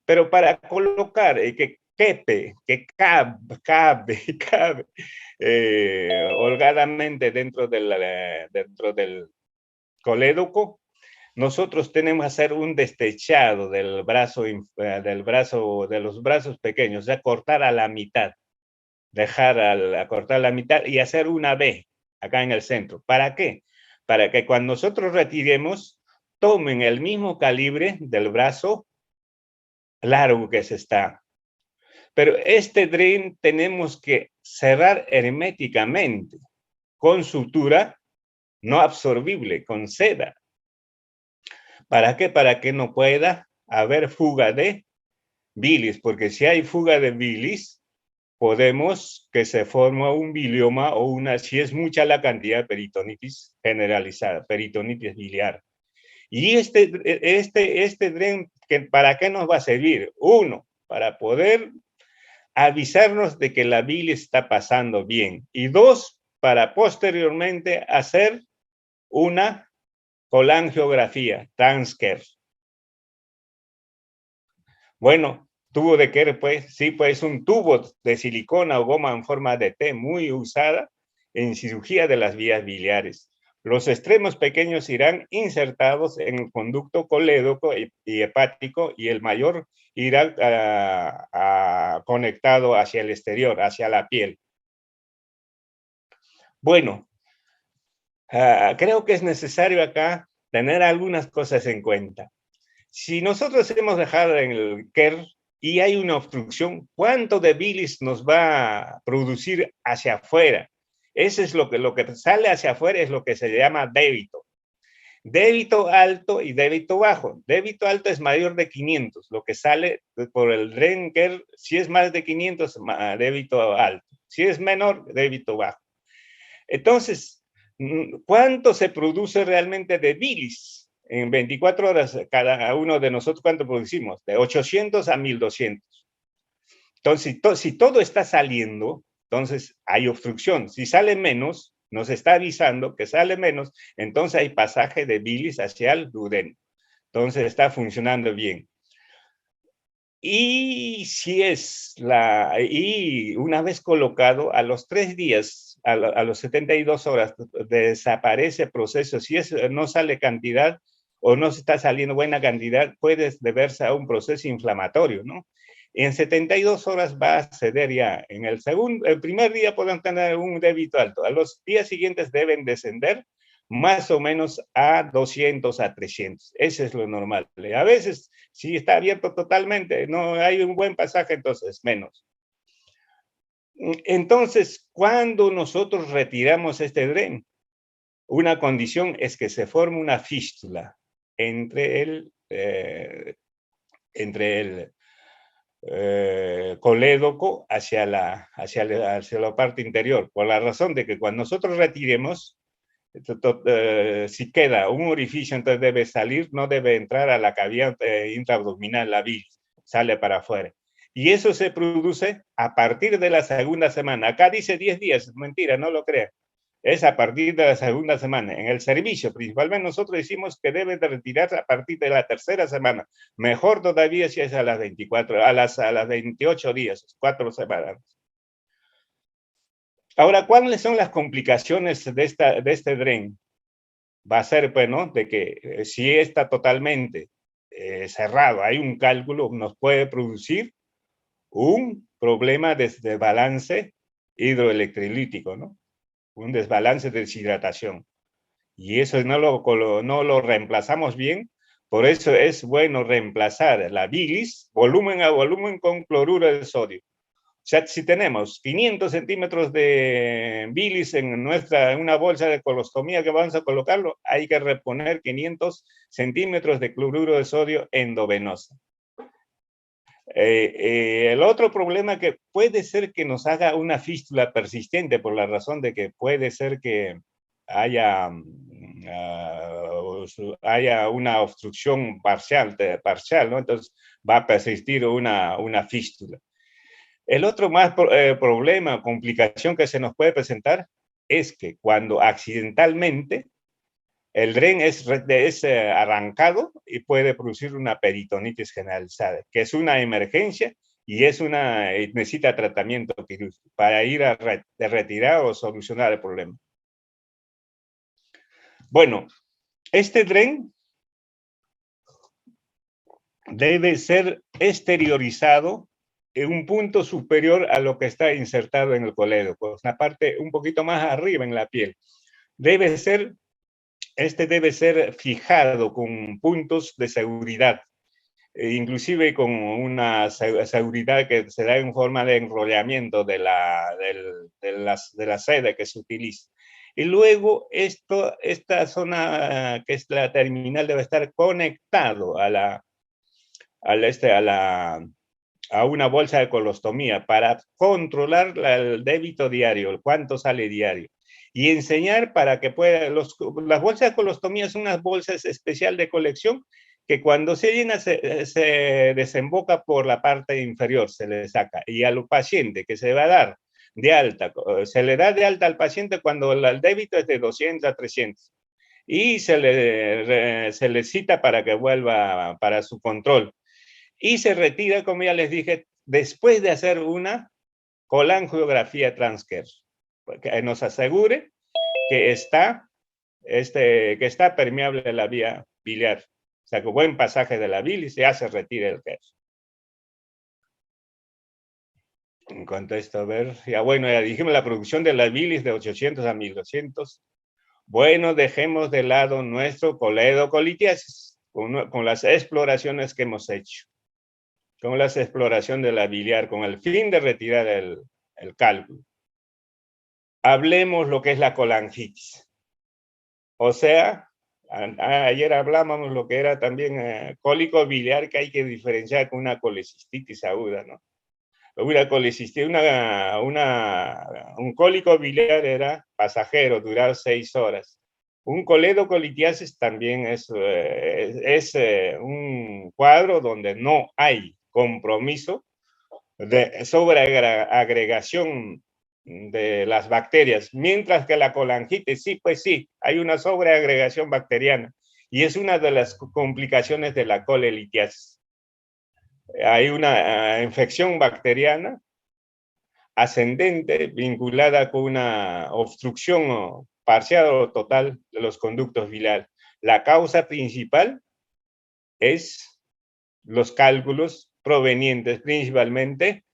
Pero para colocar que quepe, que cabe holgadamente dentro del colédoco, nosotros tenemos que hacer un destechado de los brazos pequeños, o sea, cortar a la mitad, cortar a la mitad y hacer una B acá en el centro. ¿Para qué? Para que cuando nosotros retiremos, tomen el mismo calibre del brazo largo que se está. Pero este drain tenemos que cerrar herméticamente con sutura no absorbible, con seda. ¿Para qué? Para que no pueda haber fuga de bilis, porque si hay fuga de bilis, podemos que se forme un bilioma o si es mucha la cantidad de peritonitis generalizada, peritonitis biliar. Y este DREN, ¿para qué nos va a servir? 1, para poder avisarnos de que la bilis está pasando bien. Y 2, para posteriormente hacer una colangiografía, TransCare. Bueno, tubo de Kerr, pues, sí, pues un tubo de silicona o goma en forma de T muy usada en cirugía de las vías biliares. Los extremos pequeños irán insertados en el conducto colédoco y hepático y el mayor irá conectado hacia el exterior, hacia la piel. Bueno, creo que es necesario acá tener algunas cosas en cuenta. Si nosotros hemos dejado en el Kerr y hay una obstrucción, ¿cuánto de bilis nos va a producir hacia afuera? Ese es lo que sale hacia afuera, es lo que se llama débito. Débito alto y débito bajo. Débito alto es mayor de 500, lo que sale por el Kerr, si es más de 500, débito alto. Si es menor, débito bajo. Entonces, ¿cuánto se produce realmente de bilis? En 24 horas, cada uno de nosotros, ¿cuánto producimos? De 800 a 1200. Entonces, si todo está saliendo, entonces hay obstrucción. Si sale menos, nos está avisando que sale menos, entonces hay pasaje de bilis hacia el duodeno. Entonces está funcionando bien. Y y una vez colocado, a los 3 días, a los 72 horas, desaparece el proceso. Si no sale cantidad o no se está saliendo buena cantidad, puede deberse a un proceso inflamatorio, ¿no? En 72 horas va a ceder ya. El primer día pueden tener un débito alto. A los días siguientes deben descender más o menos a 200, a 300. Ese es lo normal. A veces, si está abierto totalmente, no hay un buen pasaje, entonces menos. Entonces, cuando nosotros retiramos este dren, una condición es que se forme una fístula entre el colédoco hacia la parte interior, por la razón de que cuando nosotros retiremos, si queda un orificio, entonces debe salir, no debe entrar a la cavidad intraabdominal, la bilis, sale para afuera. Y eso se produce a partir de la segunda semana. Acá dice 10 días, mentira, no lo crean. Es a partir de la segunda semana. En el servicio, principalmente, nosotros decimos que debe de retirarse a partir de la tercera semana. Mejor todavía si es a las 24, a las 28 días, 4 semanas. Ahora, ¿cuáles son las complicaciones de este dren? Va a ser, pues, ¿no? De que si está totalmente cerrado, hay un cálculo, nos puede producir un problema de desbalance hidroelectrolítico, ¿no? Un desbalance de deshidratación. Y eso no lo reemplazamos bien. Por eso es bueno reemplazar la bilis, volumen a volumen, con cloruro de sodio. O sea, si tenemos 500 centímetros de bilis en una bolsa de colostomía que vamos a colocarlo, hay que reponer 500 centímetros de cloruro de sodio endovenosa. El otro problema que puede ser que nos haga una fístula persistente, por la razón de que puede ser que haya una obstrucción parcial, ¿no? Entonces va a persistir una fístula. El otro problema, complicación que se nos puede presentar es que cuando accidentalmente el dren es arrancado y puede producir una peritonitis generalizada, que es una emergencia y necesita tratamiento quirúrgico para ir a retirar o solucionar el problema. Bueno, este dren debe ser exteriorizado en un punto superior a lo que está insertado en el colédoco, pues una parte un poquito más arriba en la piel. Debe ser fijado con puntos de seguridad, inclusive con una seguridad que se da en forma de enrollamiento de la seda que se utiliza. Y luego esta zona que es la terminal debe estar conectado a una bolsa de colostomía para controlar el débito diario, el cuánto sale diario. Y enseñar para que pueda, las bolsas de colostomía son unas bolsas especial de colección que cuando se llena se desemboca por la parte inferior, se le saca. Y al paciente que se va a dar de alta, se le da de alta al paciente cuando el débito es de 200 a 300. Y se le cita para que vuelva para su control. Y se retira, como ya les dije, después de hacer una colangiografía transfer, que nos asegure que está permeable la vía biliar. O sea, con buen pasaje de la bilis ya se retira el queso. En cuanto a esto, a ver, ya dijimos la producción de la bilis de 800 a 1200. Bueno, dejemos de lado nuestro coledocolitis con las exploraciones que hemos hecho, con la exploración de la biliar, con el fin de retirar el cálculo. Hablemos lo que es la colangitis. O sea, ayer hablábamos lo que era también cólico biliar, que hay que diferenciar con una colecistitis aguda, ¿no? Una colecistitis, un cólico biliar era pasajero, durar 6 horas. Un coledocolitiasis también es un cuadro donde no hay compromiso de sobreagregación de las bacterias, mientras que la colangitis, sí, pues sí, hay una sobreagregación bacteriana y es una de las complicaciones de la colelitiasis. Hay una infección bacteriana ascendente vinculada con una obstrucción parcial o total de los conductos biliares. La causa principal es los cálculos provenientes principalmente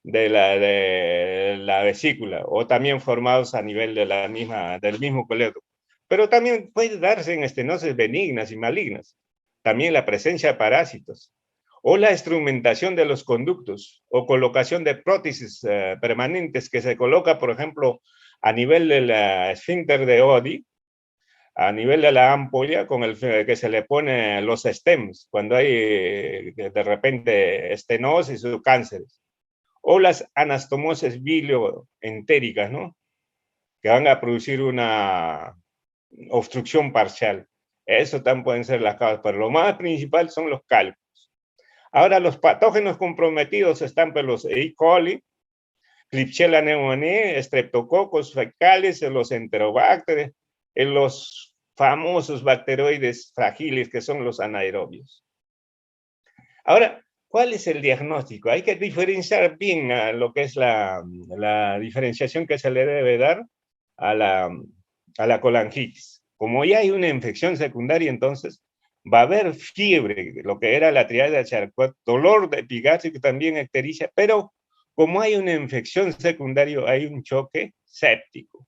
de la vesícula o también formados a nivel de del mismo colédoco. Pero también puede darse en estenosis benignas y malignas. También la presencia de parásitos o la instrumentación de los conductos o colocación de prótesis permanentes que se coloca, por ejemplo, a nivel del esfínter de Oddi, a nivel de la ampolla, con el que se le pone los stems, cuando hay de repente estenosis o cánceres, o las anastomosis bilioentéricas, ¿no? Que van a producir una obstrucción parcial. Eso también pueden ser las causas, pero lo más principal son los cálculos. Ahora, los patógenos comprometidos están por los E. coli, Klebsiella pneumoniae, Streptococcus fecales, los enterobacterias, los famosos bacteroides fragiles que son los anaerobios. Ahora, ¿cuál es el diagnóstico? Hay que diferenciar bien lo que es la diferenciación que se le debe dar a la colangitis. Como ya hay una infección secundaria, entonces va a haber fiebre, lo que era la triada de Charcot, dolor de epigástrico, también ictericia, pero como hay una infección secundaria, hay un choque séptico.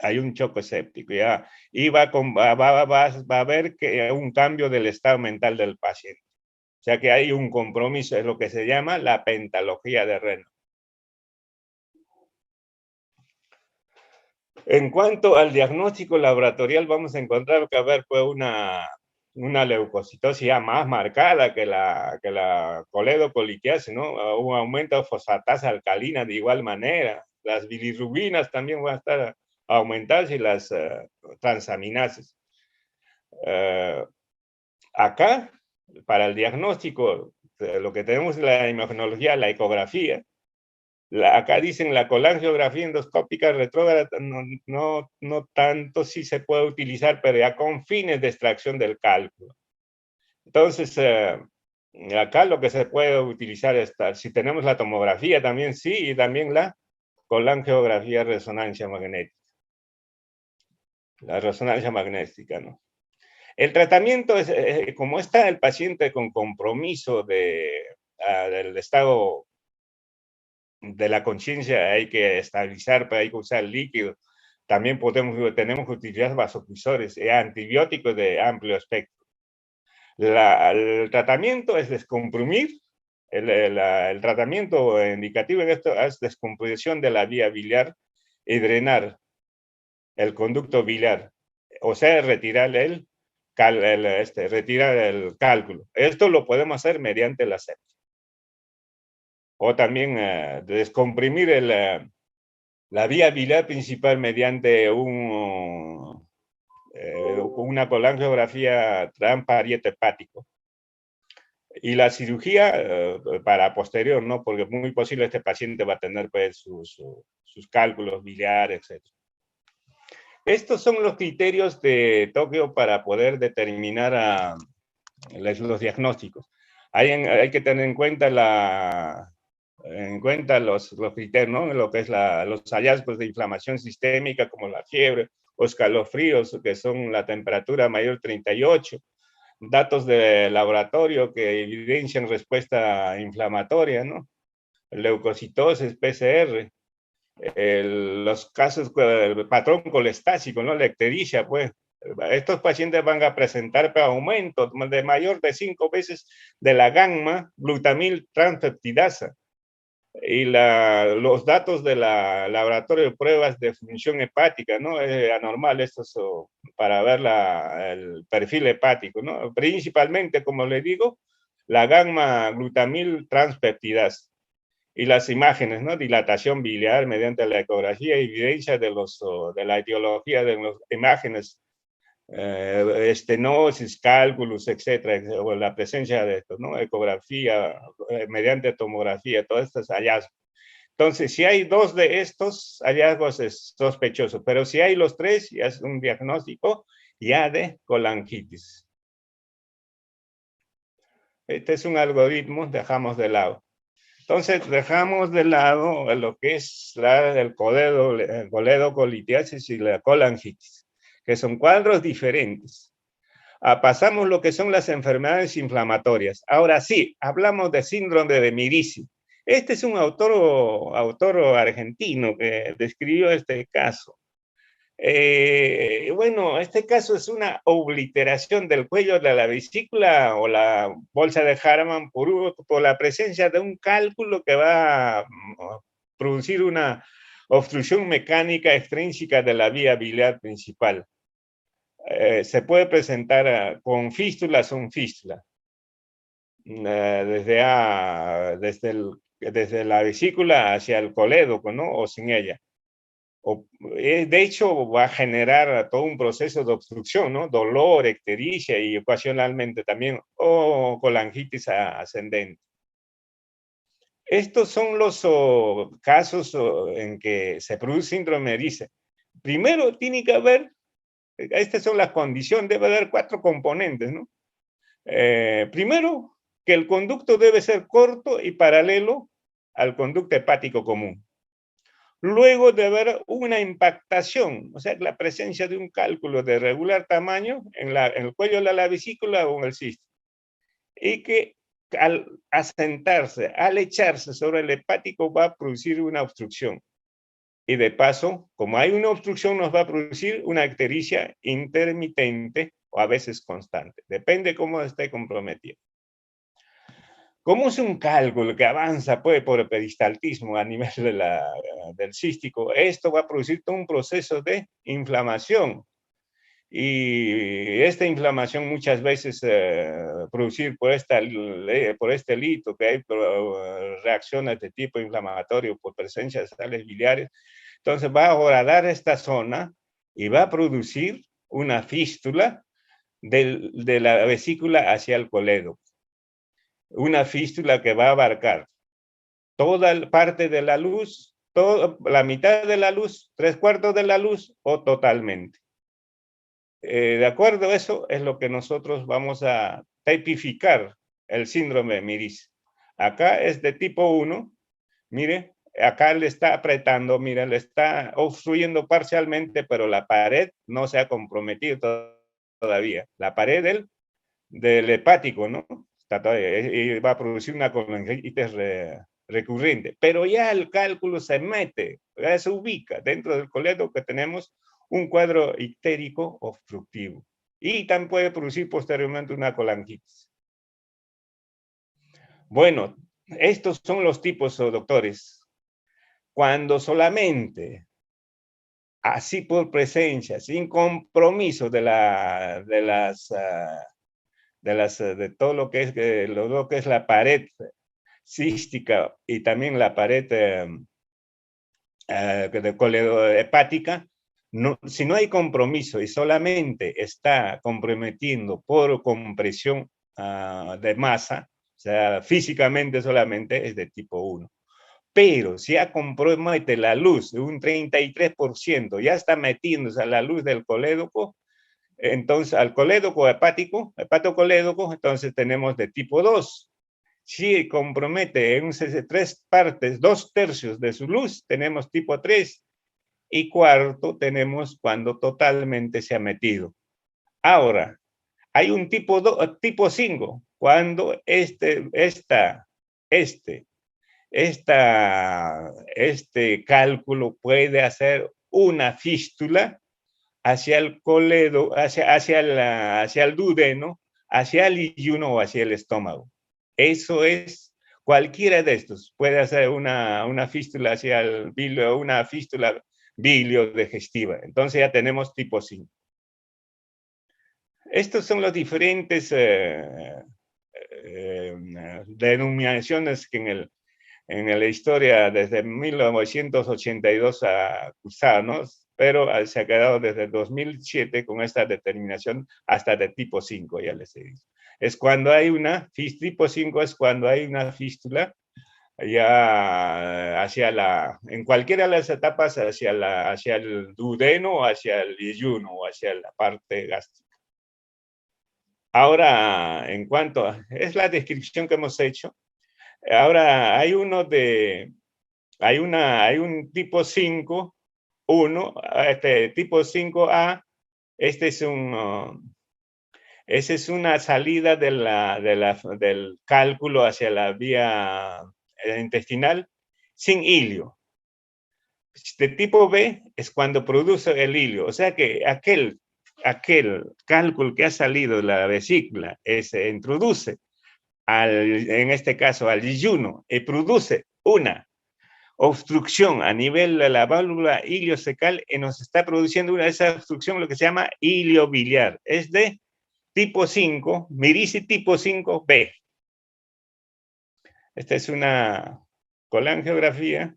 Hay un choque séptico, ¿ya? Y va a haber un cambio del estado mental del paciente. O sea que hay un compromiso, es lo que se llama la pentalogía de Reno. En cuanto al diagnóstico laboratorial, vamos a encontrar que haber pues una leucocitosis ya más marcada que la coledocoliquiasis, ¿no? Un aumento de fosfatasa alcalina de igual manera. Las bilirrubinas también van a estar aumentadas y las transaminases. Acá, para el diagnóstico, lo que tenemos es la imagenología, la ecografía. Acá dicen la colangiografía endoscópica retrógrada, no tanto si se puede utilizar, pero ya con fines de extracción del cálculo. Entonces, acá lo que se puede utilizar es, si tenemos la tomografía también, sí, y también la colangiografía resonancia magnética. La resonancia magnética, ¿no? El tratamiento es, como está el paciente con compromiso del estado de la conciencia, hay que estabilizar, pero hay que usar líquido. También tenemos que utilizar vasopresores y antibióticos de amplio espectro. El tratamiento es descomprimir. El tratamiento indicativo en esto es descompresión de la vía biliar y drenar el conducto biliar. O sea, retirar retirar el cálculo. Esto lo podemos hacer mediante la sepsia. O también descomprimir la vía biliar principal mediante una colangiografía transparieto hepático. Y la cirugía para posterior, ¿no? Porque es muy posible este paciente va a tener pues, sus cálculos biliares, etc. Estos son los criterios de Tokio para poder determinar los diagnósticos. Hay que tener en cuenta los criterios, ¿no? Lo que es los hallazgos de inflamación sistémica, como la fiebre o escalofríos, que son la temperatura mayor de 38, datos de laboratorio que evidencian respuesta inflamatoria, ¿no? Leucocitosis, PCR, los casos, el patrón colestásico, ¿no? La ictericia, pues. Estos pacientes van a presentar aumento de mayor de 5 veces de la gamma glutamil transpeptidasa. Y los datos de laboratorio de pruebas de función hepática, ¿no? Es anormal esto para ver el perfil hepático, ¿no? Principalmente, como le digo, la gamma glutamil transpeptidasa. Y las imágenes, ¿no? Dilatación biliar mediante la ecografía, evidencia de la etiología de las imágenes, estenosis, cálculos, etcétera, o la presencia de esto, ¿no? Ecografía, mediante tomografía, todos estos hallazgos. Entonces, si hay 2 de estos hallazgos es sospechoso, pero si hay los 3, ya es un diagnóstico ya de colangitis. Este es un algoritmo, dejamos de lado. Entonces, dejamos de lado lo que es el coledocolitis y la colangitis, que son cuadros diferentes. Pasamos lo que son las enfermedades inflamatorias. Ahora sí, hablamos de síndrome de Mirici. Este es un autor argentino que describió este caso. Bueno, este caso es una obliteración del cuello de la vesícula o la bolsa de Harman por la presencia de un cálculo que va a producir una obstrucción mecánica extrínseca de la vía biliar principal. Se puede presentar con fístulas o un fístula, desde la vesícula hacia el colédoco, ¿no? O sin ella. De hecho, va a generar todo un proceso de obstrucción, ¿no? Dolor, ictericia y ocasionalmente también colangitis ascendente. Estos son los casos en que se produce síndrome de Rice. Primero, tiene que haber, estas son las condiciones, debe haber 4 componentes, ¿no? Primero, que el conducto debe ser corto y paralelo al conducto hepático común. Luego de haber una impactación, o sea, la presencia de un cálculo de regular tamaño en el cuello de la vesícula o en el cisto. Y que al asentarse, al echarse sobre el hepático va a producir una obstrucción. Y de paso, como hay una obstrucción, nos va a producir una ictericia intermitente o a veces constante. Depende cómo esté comprometido. Como es un cálculo que avanza pues, por el peristaltismo a nivel del cístico, esto va a producir todo un proceso de inflamación. Y esta inflamación muchas veces producir por este lito que hay reacciones de tipo inflamatorio por presencia de sales biliares, entonces va a horadar esta zona y va a producir una fístula de la vesícula hacia el colédoco. Una fístula que va a abarcar toda parte de la luz, la mitad de la luz, 3/4 de la luz o totalmente. De acuerdo a eso es lo que nosotros vamos a tipificar el síndrome de Mirici. Acá es de tipo 1, mire, acá le está apretando, mire, le está obstruyendo parcialmente, pero la pared no se ha comprometido todavía. La pared del hepático, ¿no? Y va a producir una colangitis recurrente. Pero ya el cálculo se mete, ya se ubica dentro del colédoco que tenemos un cuadro ictérico obstructivo. Y también puede producir posteriormente una colangitis. Bueno, estos son los tipos, doctores. Cuando solamente, así por presencia, sin compromiso de todo lo que es la pared cística y también la pared hepática, si no hay compromiso y solamente está comprometiendo por compresión de masa, o sea, físicamente solamente es de tipo 1. Pero si ya compromete la luz de un 33%, ya está metiéndose a la luz del colédoco, entonces al colédoco hepático, hepatocolédoco, entonces tenemos de tipo 2. Si compromete en 3 partes, 2/3 de su luz, tenemos tipo 3. Y cuarto, tenemos cuando totalmente se ha metido. Ahora, hay un tipo 5, cuando este cálculo puede hacer una fístula hacia el coledo, hacia el duodeno, hacia el iyuno o hacia el estómago. Eso es, cualquiera de estos puede hacer una fístula hacia el bilio, una fístula bilio-digestiva. Entonces ya tenemos tipo 5. Estos son los diferentes denominaciones que en la historia desde 1982 ha usado, ¿no? Pero se ha quedado desde 2007 con esta determinación hasta de tipo 5, ya les he dicho. Es cuando hay tipo 5 es cuando hay una fístula ya en cualquiera de las etapas hacia el duodeno, hacia el iyuno o hacia la parte gástrica. Ahora, en cuanto es la descripción que hemos hecho, ahora hay un tipo 5, 1, este tipo 5A, este es esa es una salida del cálculo hacia la vía intestinal sin hilio. De tipo B es cuando produce el hilio, o sea que aquel cálculo que ha salido de la vesícula se introduce en este caso al yeyuno y produce una obstrucción a nivel de la válvula iliocecal y nos está produciendo esa obstrucción lo que se llama hilio biliar. Es de tipo 5, Mirici tipo 5B. Esta es una colangiografía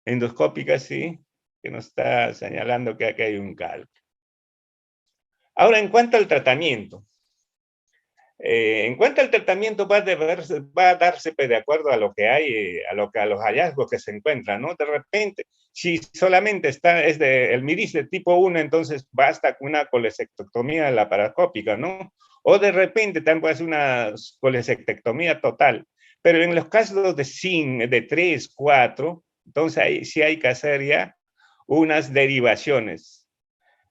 endoscópica, sí, que nos está señalando que aquí hay un cálculo. Ahora, en cuanto al tratamiento, va a darse pues, de acuerdo a lo que hay, a los hallazgos que se encuentran, ¿no? De repente, si solamente es el MIRIS de tipo 1, entonces basta con una colecectomía laparoscópica, ¿no? O de repente también puede ser una colecectomía total. Pero en los casos de 3, 4, entonces ahí sí hay que hacer ya unas derivaciones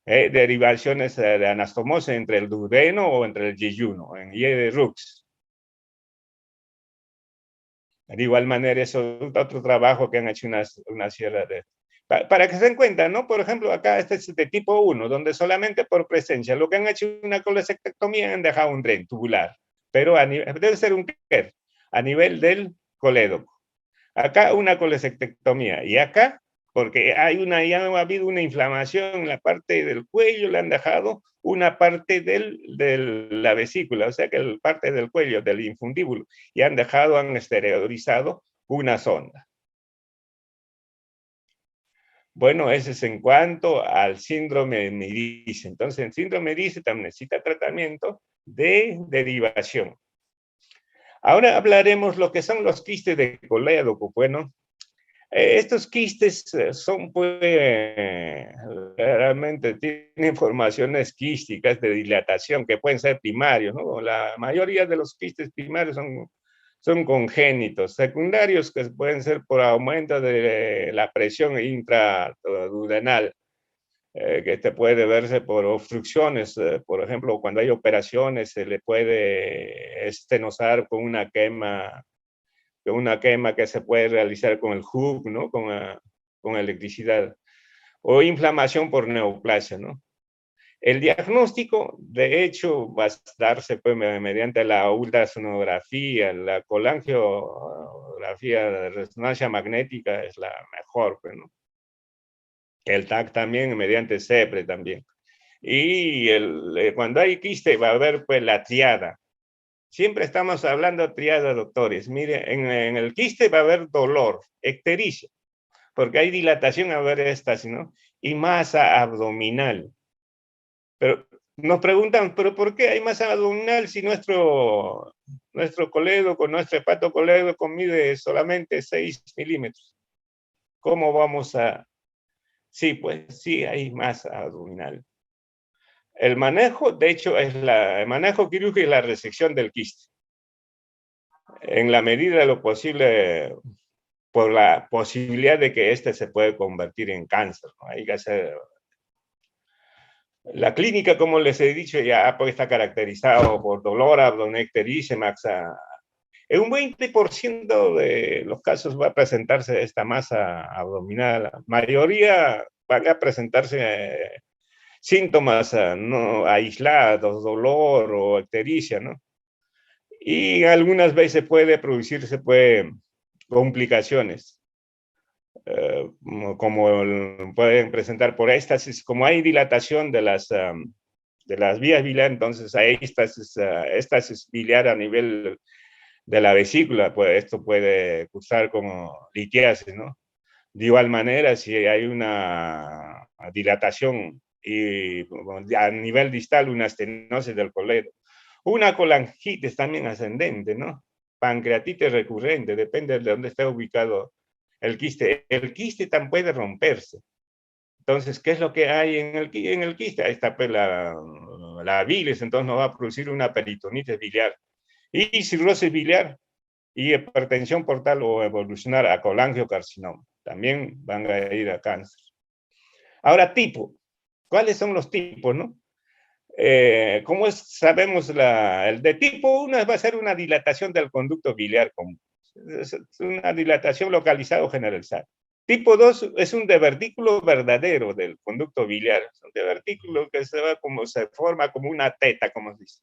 de anastomosis entre el duodeno o entre el yeyuno, en Y de Rux. De igual manera, eso es otro trabajo que han hecho una sierra de... Para que se den cuenta, ¿no? Por ejemplo, acá este es de tipo 1, donde solamente por presencia, lo que han hecho una colecectomía han dejado un tren tubular, pero debe ser un KER, a nivel del colédoco. Acá una colecectomía y acá, porque ya ha habido una inflamación en la parte del cuello, le han dejado una parte de la vesícula, o sea que la parte del cuello, del infundíbulo, y han esterilizado una sonda. Bueno, ese es en cuanto al síndrome de Mirice. Entonces, el síndrome de Mirice también necesita tratamiento de derivación. Ahora hablaremos lo que son los quistes de colédoco. Bueno, estos quistes son, pues, realmente tienen formaciones quísticas de dilatación que pueden ser primarios, ¿no? La mayoría de los quistes primarios son congénitos, secundarios que pueden ser por aumento de la presión intraduodenal, que este puede verse por obstrucciones, por ejemplo, cuando hay operaciones se le puede estenosar con una quema que se puede realizar con el HUC, ¿no? Con electricidad, o inflamación por neoplasia, ¿no? El diagnóstico, de hecho, va a darse pues, mediante la ultrasonografía, la colangiografía de resonancia magnética es la mejor, pues, ¿no? El TAC también, mediante CEPRE también. Y cuando hay quiste va a haber pues la triada. Siempre estamos hablando de triada, doctores. Mire, en el quiste va a haber dolor, ictericia, porque hay dilatación a ver estas, ¿no? Y masa abdominal. Pero nos preguntan, ¿pero por qué hay masa abdominal si nuestro colédoco, nuestro hepatocolédoco mide solamente 6 milímetros? ¿Cómo vamos a...? Sí, pues sí hay masa abdominal. El manejo, de hecho, el manejo quirúrgico es la resección del quiste. En la medida de lo posible, por la posibilidad de que este se puede convertir en cáncer, ¿no? Hay que hacer... La clínica, como les he dicho, ya pues, está caracterizado por dolor, abdominectericia, en un 20% de los casos va a presentarse esta masa abdominal. La mayoría van a presentarse síntomas no aislados, dolor o ictericia, ¿no? Y algunas veces puede producirse complicaciones, como pueden presentar por éstasis, como hay dilatación de las vías biliares, entonces hay éstasis biliar a nivel de la vesícula, pues esto puede cursar como litiasis, ¿no? De igual manera, si hay una dilatación y a nivel distal una estenosis del colédoco, una colangitis también ascendente, ¿no? Pancreatitis recurrente, depende de dónde esté ubicado el quiste. El quiste también puede romperse. Entonces, ¿qué es lo que hay en el quiste? Ahí está pues, la bilis, entonces nos va a producir una peritonitis biliar. Y cirrosis biliar y hipertensión portal o evolucionar a colangiocarcinoma. También van a ir a cáncer. Ahora, tipo. ¿Cuáles son los tipos, no? ¿Cómo sabemos el de tipo 1 va a ser una dilatación del conducto biliar común. Es una dilatación localizada o generalizada. Tipo 2 es un divertículo verdadero del conducto biliar. Es un divertículo que se forma como una teta, como se dice.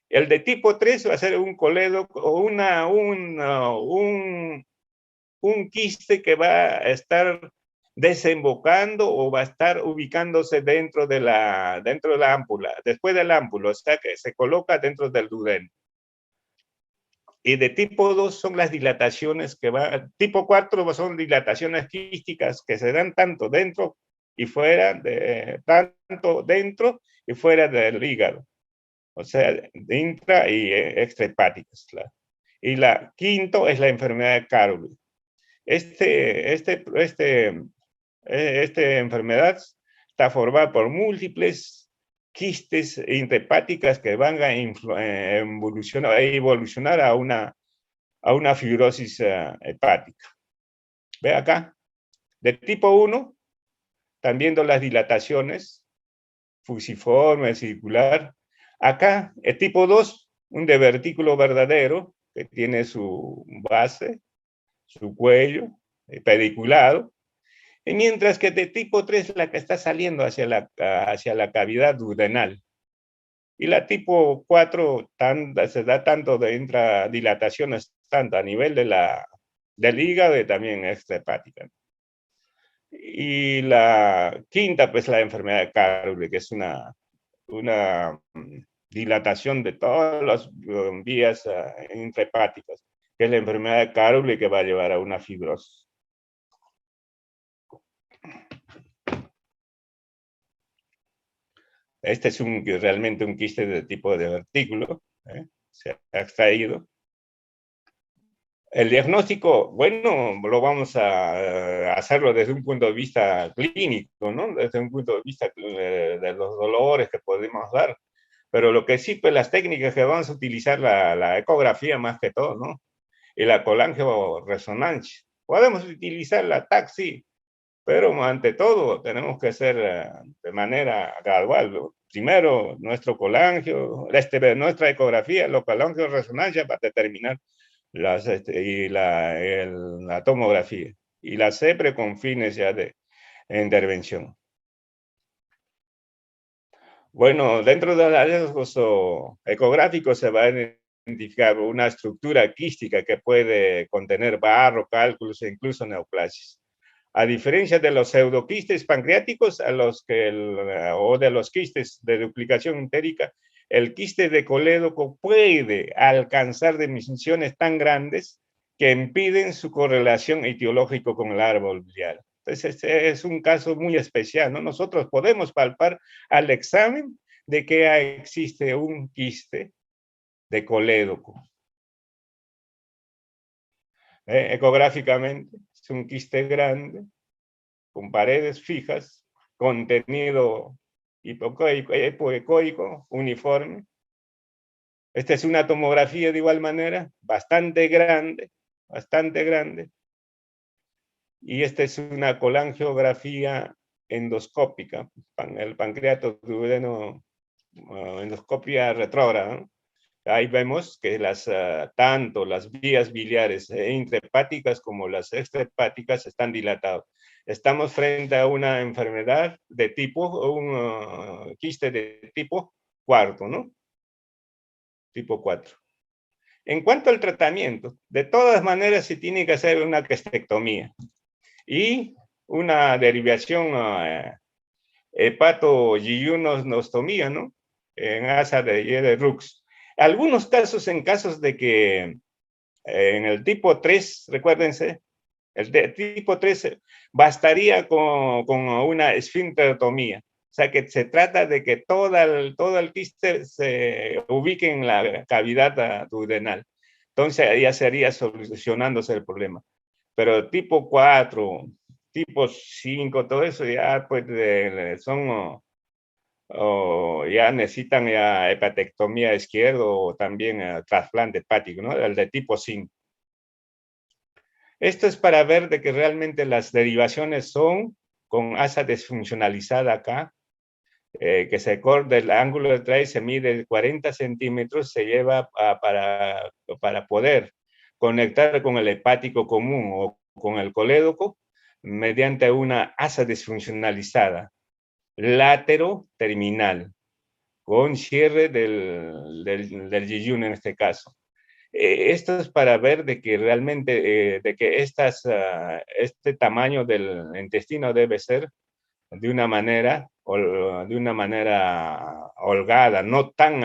El de tipo 3 va a ser un coledo o un quiste que va a estar desembocando o va a estar ubicándose dentro de la ámpula, después del ámpulo, o sea que se coloca dentro del duodeno. Y de tipo 2 son las dilataciones tipo 4 son dilataciones quísticas que se dan tanto dentro y fuera, tanto dentro y fuera del hígado, o sea, intra y extrahepáticas. Y la quinto es la enfermedad de Caroli. Esta enfermedad está formada por múltiples quistes intrahepáticas que van a evolucionar a una fibrosis hepática. Ve acá, de tipo 1, están viendo las dilataciones fusiforme, circular. Acá, el tipo 2, un divertículo verdadero que tiene su base, su cuello, pediculado. Y mientras que de tipo 3 la que está saliendo hacia la cavidad duodenal. Y la tipo 4 se da tanto de intradilataciones, tanto a nivel del hígado y también extrahepática. Y la quinta, pues la enfermedad de Caroli, que es una dilatación de todas las vías intrahepáticas, que es la enfermedad de Caroli que va a llevar a una fibrosis. Este es realmente un quiste de tipo de divertículo, se ha extraído. El diagnóstico, bueno, lo vamos a hacerlo desde un punto de vista clínico, ¿no? Desde un punto de vista de los dolores que podemos dar. Pero lo que sí, pues las técnicas que vamos a utilizar, la ecografía más que todo, ¿no? Y la colangioresonancia. Podemos utilizar la TAC, sí, pero ante todo tenemos que hacer de manera gradual, ¿no? Primero nuestra ecografía, la colangioresonancia para determinar la tomografía y la CEPRE con fines ya de intervención. Bueno, dentro de los hallazgos ecográficos se va a identificar una estructura quística que puede contener barro, cálculos e incluso neoplasias. A diferencia de los pseudoquistes pancreáticos o de los quistes de duplicación entérica, el quiste de colédoco puede alcanzar dimensiones tan grandes que impiden su correlación etiológica con el árbol biliar. Entonces, este es un caso muy especial, ¿no? Nosotros podemos palpar al examen de que existe un quiste de colédoco. Ecográficamente, es un quiste grande, con paredes fijas, contenido hipoecoico, uniforme. Esta es una tomografía de igual manera, bastante grande, y esta es una colangiografía endoscópica, el pancreato duodeno, endoscopia retrógrada, ¿no? Ahí vemos que tanto las vías biliares intrahepáticas como las extrahepáticas están dilatadas. Estamos frente a una enfermedad de tipo, un quiste de tipo 4, ¿no? Tipo 4. En cuanto al tratamiento, de todas maneras se tiene que hacer una quistectomía y una derivación hepatoyionostomía, ¿no? En asa de Rux. Algunos casos, en casos de que en el tipo 3, recuérdense, el tipo 3 bastaría con una esfincterotomía. O sea que se trata de que todo el quiste se ubique en la cavidad duodenal. Entonces ya sería solucionándose el problema. Pero tipo 4, tipo 5, todo eso ya pues son o ya necesitan ya hepatectomía izquierda o también trasplante hepático, ¿no? El de tipo 5. Esto es para ver de que realmente las derivaciones son con asa desfuncionalizada acá, que se corta el ángulo de trae, se mide 40 centímetros, se lleva para poder conectar con el hepático común o con el colédoco mediante una asa desfuncionalizada, látero terminal, con cierre del yeyun en este caso. Esto es para ver de que realmente, de que este tamaño del intestino debe ser de una manera holgada, no tan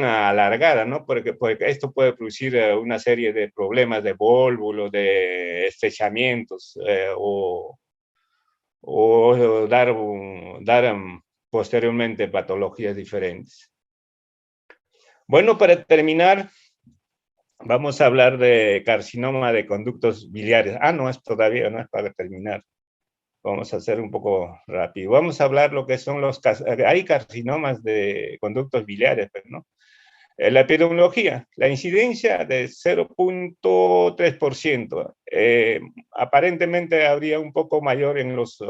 alargada, ¿no? Porque esto puede producir una serie de problemas de vólvulo, de estrechamientos, o dar posteriormente patologías diferentes. Bueno, para terminar, vamos a hablar de carcinoma de conductos biliares. No es todavía, no es para terminar. Vamos a hacer un poco rápido. Vamos a hablar lo que son hay carcinomas de conductos biliares, pues, ¿no? La epidemiología, la incidencia de 0.3%. Aparentemente habría un poco mayor en los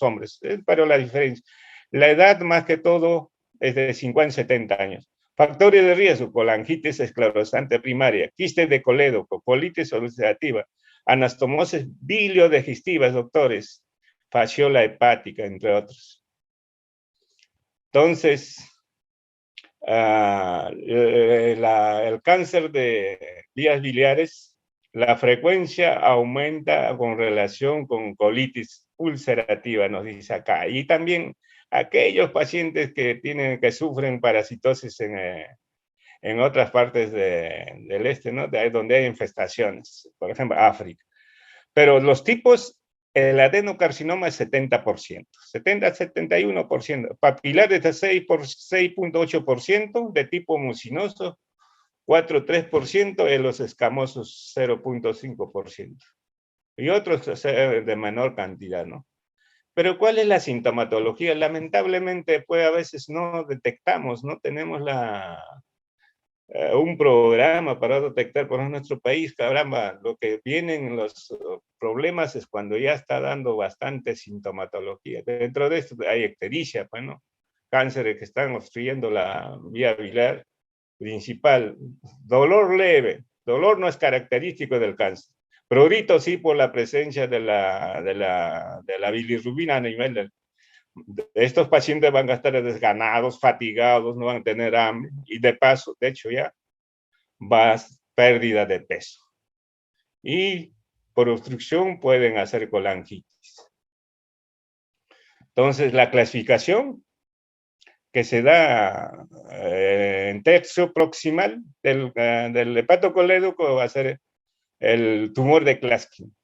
hombres, pero la diferencia. La edad, más que todo, es de 50 a 70 años. Factores de riesgo: colangitis esclerosante primaria, quiste de colédoco, colitis ulcerativa, anastomosis biliodigestivas, doctores, fasciola hepática, entre otros. Entonces, el cáncer de vías biliares, la frecuencia aumenta con relación con colitis ulcerativa, nos dice acá. Y también aquellos pacientes que sufren parasitosis en otras partes del este, ¿no? Donde hay infestaciones, por ejemplo, África. Pero los tipos, el adenocarcinoma es 70%, 70-71%, papilares de 6.8%, de tipo mucinoso 4,3%, y los escamosos 0.5%. Y otros de menor cantidad, ¿no? Pero ¿cuál es la sintomatología? Lamentablemente, pues a veces no detectamos, no tenemos un programa para detectar por nuestro país. Caramba, lo que vienen los problemas es cuando ya está dando bastante sintomatología. Dentro de esto hay ictericia, bueno, cánceres que están obstruyendo la vía biliar principal. Dolor leve, dolor no es característico del cáncer. Prurito sí, por la presencia de la bilirrubina a nivel del. Estos pacientes van a estar desganados, fatigados, no van a tener hambre, y de paso, de hecho ya, va pérdida de peso. Y por obstrucción pueden hacer colangitis. Entonces, la clasificación que se da en tercio proximal del hepatocolédoco va a ser el tumor de Klatskin,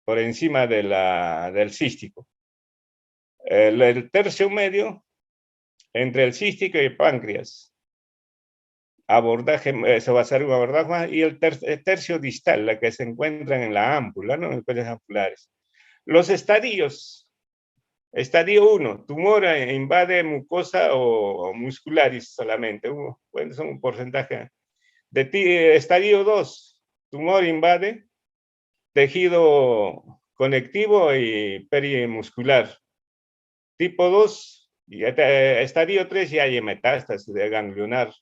por encima del cístico. El tercio medio, entre el cístico y el páncreas. Abordaje, eso va a ser un abordaje más, y el tercio distal, la que se encuentra en la ámpula, ¿no? En los ampulares. Los estadios: estadio 1, tumor invade mucosa o muscularis solamente, bueno, son un porcentaje. Estadio 2, tumor invade tejido conectivo y perimuscular. Tipo 2, estadio 3, ya hay metástasis de ganglionar,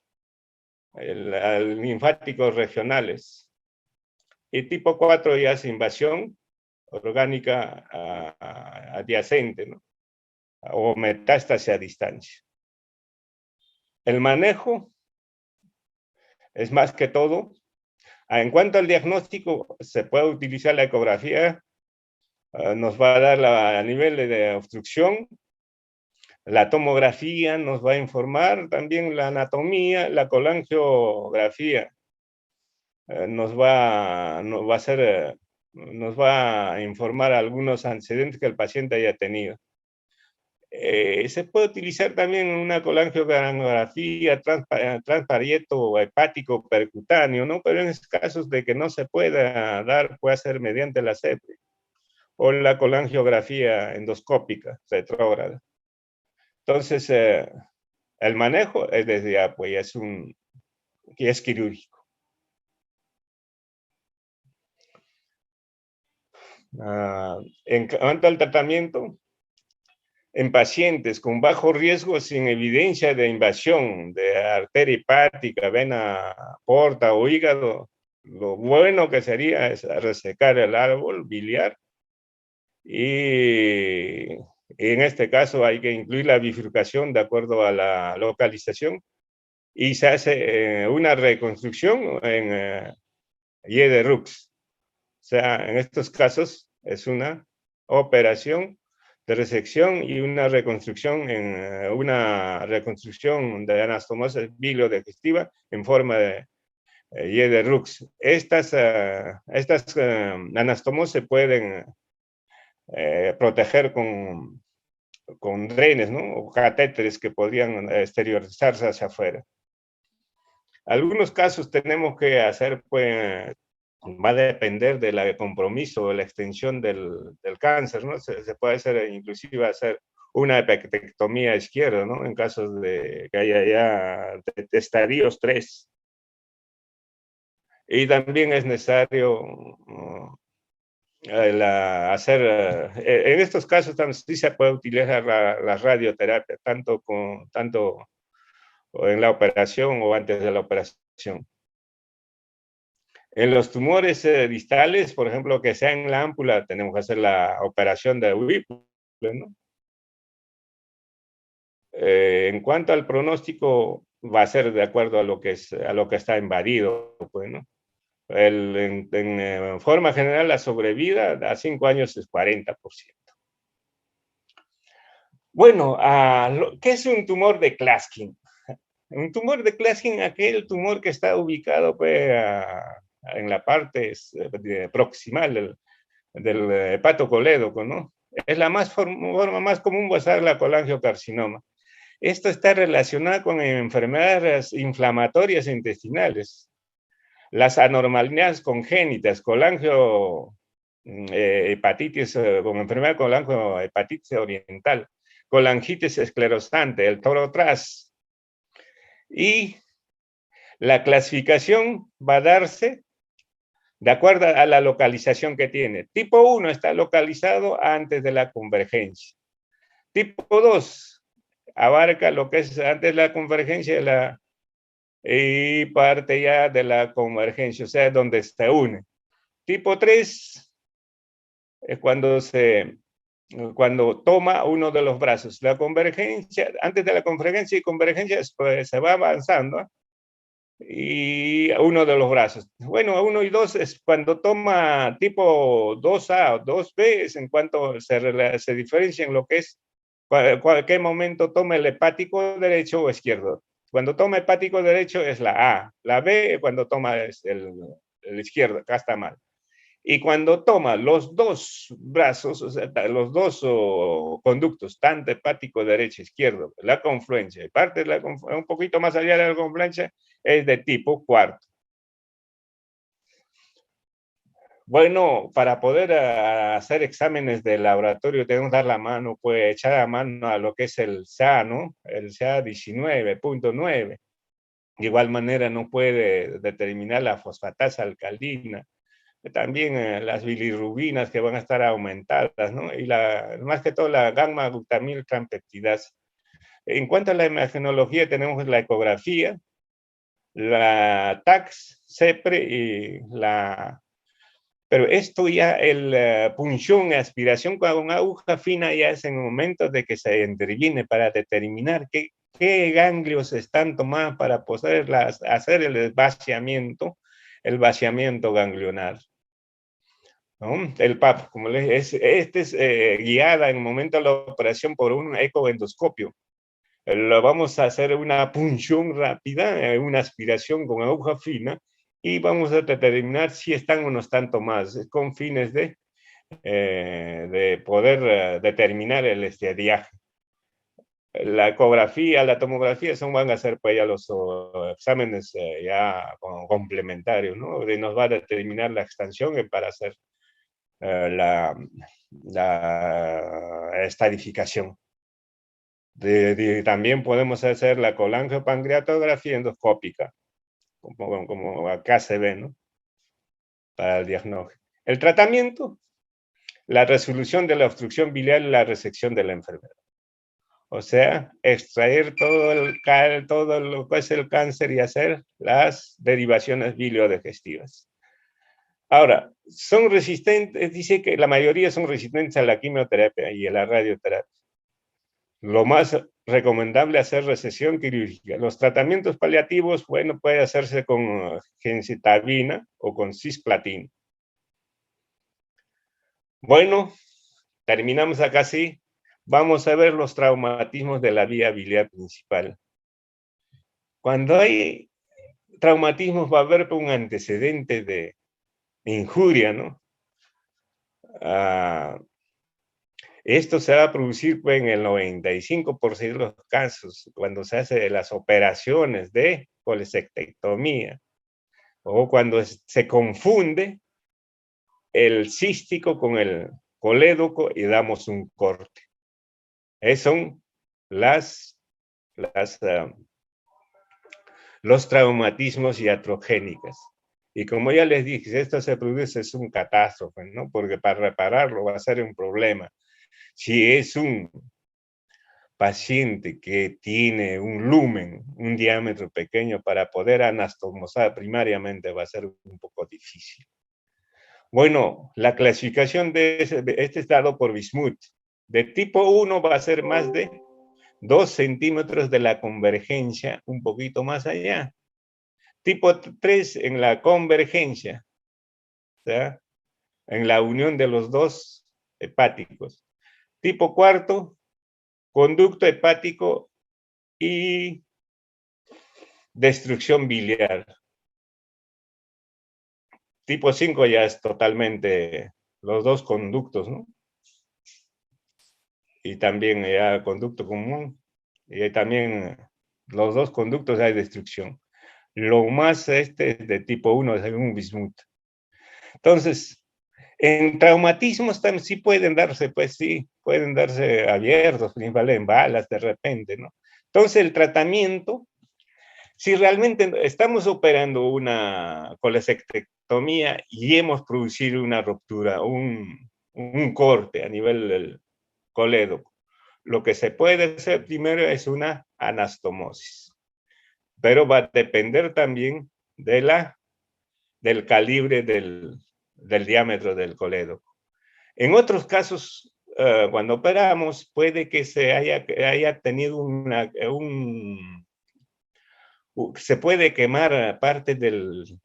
linfáticos regionales. Y tipo 4 ya es invasión orgánica adyacente, ¿no? O metástasis a distancia. El manejo es más que todo. En cuanto al diagnóstico, se puede utilizar la ecografía, nos va a dar a nivel de obstrucción. La tomografía nos va a informar también la anatomía, la colangiografía nos va a informar algunos antecedentes que el paciente haya tenido. Se puede utilizar también una colangiografía transparieto hepático percutáneo, ¿no? Pero en esos casos de que no se pueda dar, puede ser mediante la CEPRI o la colangiografía endoscópica retrógrada. Entonces, el manejo es desde ya, pues es quirúrgico. En cuanto al tratamiento, en pacientes con bajo riesgo sin evidencia de invasión de arteria hepática, vena porta o hígado, lo bueno que sería es resecar el árbol biliar y en este caso hay que incluir la bifurcación de acuerdo a la localización y se hace una reconstrucción en Y de Rux. O sea, en estos casos es una operación de resección y una reconstrucción de anastomosis bilio-digestiva en forma de Y de Rux. Estas anastomos se pueden proteger con drenes, ¿no? O catéteres que podrían exteriorizarse hacia afuera. Algunos casos tenemos que hacer, pues, va a depender del compromiso, de la extensión del cáncer, ¿no? Se puede hacer, inclusive hacer una hepatectomía izquierda, ¿no? En casos de que haya ya estadios 3. Y también es necesario hacer, en estos casos también sí se puede utilizar la radioterapia, tanto en la operación o antes de la operación. En los tumores distales, por ejemplo, que sea en la ámpula, tenemos que hacer la operación de Whipple, ¿no? En cuanto al pronóstico, va a ser de acuerdo a lo que está invadido, pues, ¿no? En forma general, la sobrevida a 5 años es 40%. Bueno, ¿qué es un tumor de Klatskin? Un tumor de Klatskin, aquel tumor que está ubicado pues, en la parte proximal del hepatocolédoco, ¿no? Es la forma más común basar la colangiocarcinoma. Esto está relacionado con enfermedades inflamatorias intestinales, las anormalidades congénitas, hepatitis, con enfermedad colangiohepatitis oriental, colangitis esclerosante, el toro tras. Y la clasificación va a darse de acuerdo a la localización que tiene. Tipo 1 está localizado antes de la convergencia. Tipo 2 abarca lo que es antes de la convergencia y parte ya de la convergencia, o sea, donde se une. Tipo 3 es cuando toma uno de los brazos. La convergencia, antes de la convergencia y convergencia, pues, se va avanzando y uno de los brazos. Bueno, 1 y 2 es cuando toma tipo 2A o 2B, es en cuanto se diferencia en lo que es qué momento toma el hepático derecho o izquierdo. Cuando toma hepático derecho es la A, la B cuando toma el izquierdo, acá está mal. Y cuando toma los dos brazos, o sea, los dos conductos, tanto hepático derecho e izquierdo, la confluencia, parte de un poquito más allá de la confluencia, es de tipo cuarto. Bueno, para poder hacer exámenes de laboratorio tenemos que dar la mano, pues echar la mano a lo que es el SA, ¿no? El SA 19.9. De igual manera no puede determinar la fosfatasa alcalina, también las bilirrubinas que van a estar aumentadas, ¿no? Y más que todo la gamma glutamil trampeptidasa. En cuanto a la imagenología, tenemos la ecografía, la TAX, CEPRE y Pero esto ya, punción, aspiración con una aguja fina ya es en momentos de que se interviene para determinar qué ganglios están tomados para poder hacer el vaciamiento ganglionar, ¿no? El PAP, como les es guiada en el momento de la operación por un ecoendoscopio. Lo vamos a hacer una punción rápida, una aspiración con aguja fina, y vamos a determinar si están o no están tomadas, con fines de poder determinar el estiadiaje. La ecografía, la tomografía van a ser pues ya los exámenes ya complementarios, ¿no? Y nos va a determinar la extensión para hacer la estadificación. También podemos hacer la colangiopancreatografía endoscópica, como acá se ve, ¿no? Para el diagnóstico. El tratamiento, la resolución de la obstrucción biliar y la resección de la enfermedad. O sea, extraer todo lo que es el cáncer y hacer las derivaciones biliodigestivas. Ahora, son resistentes, dice que la mayoría son resistentes a la quimioterapia y a la radioterapia. Lo más recomendable es hacer resección quirúrgica. Los tratamientos paliativos, bueno, puede hacerse con gemcitabina o con cisplatina. Bueno, terminamos acá, sí. Vamos a ver los traumatismos de la vía biliar principal. Cuando hay traumatismos va a haber un antecedente de injuria, ¿no? Esto se va a producir pues, en el 95% de los casos cuando se hacen las operaciones de colecistectomía o cuando se confunde el cístico con el colédoco y damos un corte. Esos son los traumatismos iatrogénicos. Y como ya les dije, esto se produce, es un catástrofe, ¿no? Porque para repararlo va a ser un problema. Si es un paciente que tiene un lumen, un diámetro pequeño, para poder anastomosar primariamente va a ser un poco difícil. Bueno, la clasificación de este es dado por Bismuth. De tipo 1 va a ser más de 2 centímetros de la convergencia, un poquito más allá. Tipo 3 en la convergencia, ¿sí? En la unión de los dos hepáticos. Tipo 4, conducto hepático y destrucción biliar. Tipo 5 ya es totalmente los dos conductos, ¿no? Y también ya conducto común, y también los dos conductos hay destrucción. Lo más es de tipo 1 según Bismuth. Entonces, en traumatismos también sí pueden darse, pues sí, pueden darse abiertos, principalmente en balas de repente, ¿no? Entonces, el tratamiento, si realmente estamos operando una colecistectomía y hemos producido una ruptura, un corte a nivel del colédoco, lo que se puede hacer primero es una anastomosis, pero va a depender también del calibre del diámetro del colédoco. En otros casos, cuando operamos, puede que se haya tenido se puede quemar parte del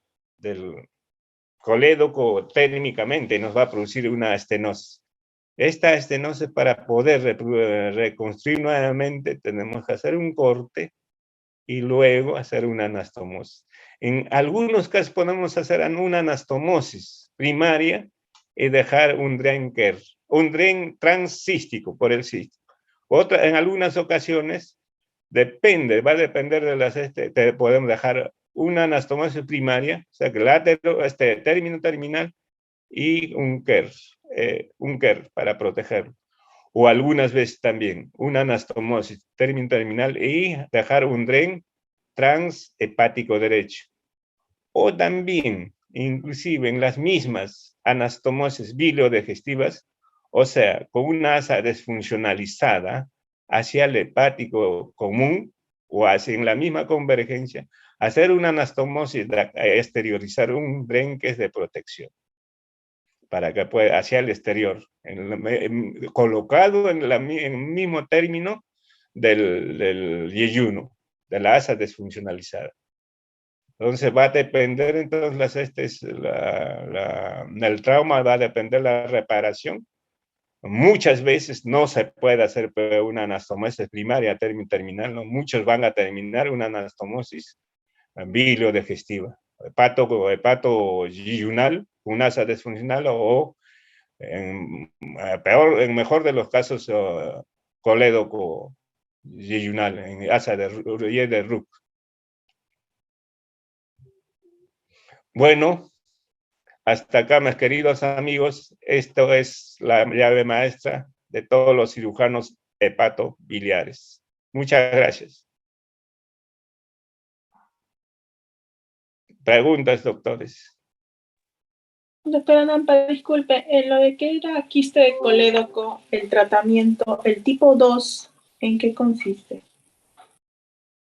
colédoco térmicamente, nos va a producir una estenosis. Esta estenosis, para poder reconstruir nuevamente, tenemos que hacer un corte y luego hacer una anastomosis. En algunos casos podemos hacer una anastomosis primaria y dejar un dren transcístico por el cístico. En algunas ocasiones, va a depender de las, podemos dejar una anastomosis primaria, o sea, que término terminal y un KER para protegerlo. O algunas veces también una anastomosis término terminal y dejar un dren transhepático derecho. O también, inclusive en las mismas anastomosis biliodigestivas, o sea, con una asa desfuncionalizada hacia el hepático común o hacia en la misma convergencia, hacer una anastomosis, exteriorizar un dren que es de protección para que pueda hacia el exterior, colocado en el mismo término del yeyuno, de la asa desfuncionalizada. Entonces va a depender, entonces, el trauma va a depender de la reparación. Muchas veces no se puede hacer una anastomosis primaria terminal, ¿no? Muchos van a terminar una anastomosis biliodigestiva, hepato yeyunal, una asa desfuncional o en mejor de los casos, colédoco yeyunal, en asa de Rook. Bueno, hasta acá, mis queridos amigos, esto es la llave maestra de todos los cirujanos hepatobiliares. Muchas gracias. Preguntas, doctores. Doctora Nampa, disculpe, en lo de que era quiste de colédoco, el tratamiento, el tipo 2, ¿en qué consiste?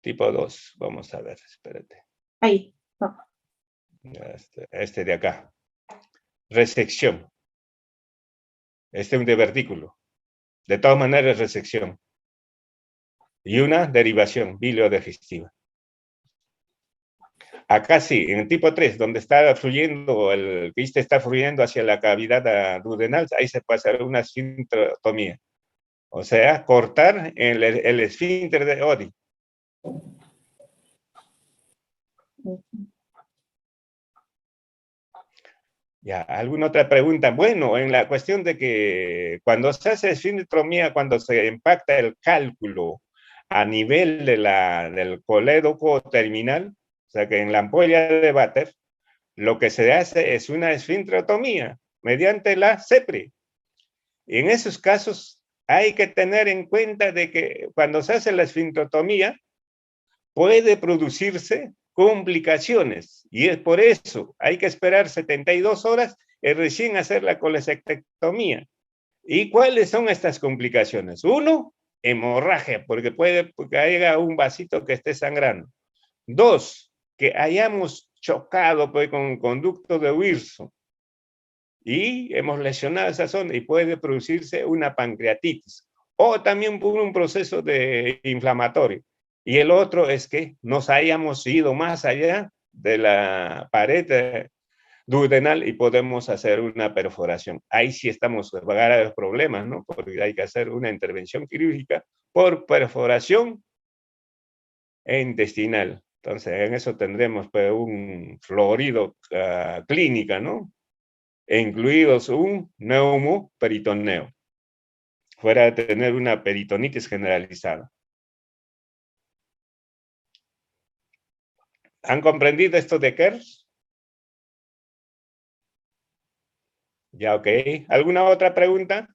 Tipo 2, vamos a ver, espérate. Ahí, no. Este de acá. Resección. Este es un divertículo. De todas maneras, resección. Y una derivación bilio-digestiva. Acá sí, en el tipo 3, donde está fluyendo, el quiste está fluyendo hacia la cavidad duodenal, ahí se puede hacer una esfincterotomía. O sea, cortar el esfínter de Oddi. Ya, ¿alguna otra pregunta? Bueno, en la cuestión de que cuando se hace esfincterotomía, cuando se impacta el cálculo a nivel del colédoco terminal, o sea que en la ampolla de Vater, lo que se hace es una esfincterotomía mediante la CEPRI. Y en esos casos hay que tener en cuenta de que cuando se hace la esfincterotomía puede producirse complicaciones y es por eso hay que esperar 72 horas y recién hacer la colecistectomía. ¿Y cuáles son estas complicaciones? Uno, hemorragia, porque puede que haya un vasito que esté sangrando. Dos, que hayamos chocado pues, con un conducto de Wilson y hemos lesionado esa zona y puede producirse una pancreatitis o también por un proceso de inflamatorio. Y el otro es que nos hayamos ido más allá de la pared duodenal y podemos hacer una perforación. Ahí sí estamos en graves problemas, ¿no? Porque hay que hacer una intervención quirúrgica por perforación intestinal. Entonces, en eso tendremos pues, un florido clínica, ¿no? E incluidos un neumoperitoneo, fuera de tener una peritonitis generalizada. ¿Han comprendido esto de Kers? Ya, ok. ¿Alguna otra pregunta?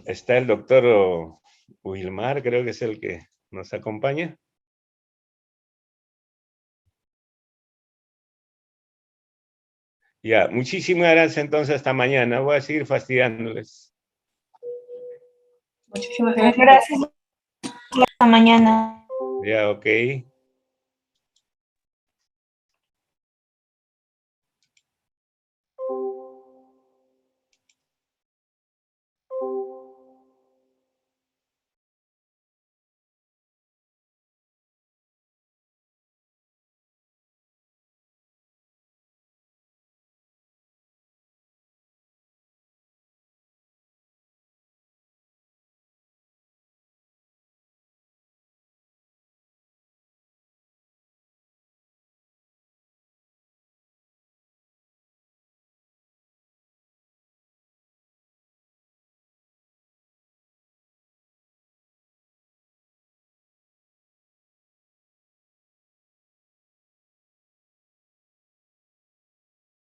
Está el doctor Wilmar, creo que es el que nos acompaña. Ya, muchísimas gracias entonces hasta mañana. Voy a seguir fastidiándoles. Muchísimas gracias. Gracias. Hasta mañana. Ya, ok.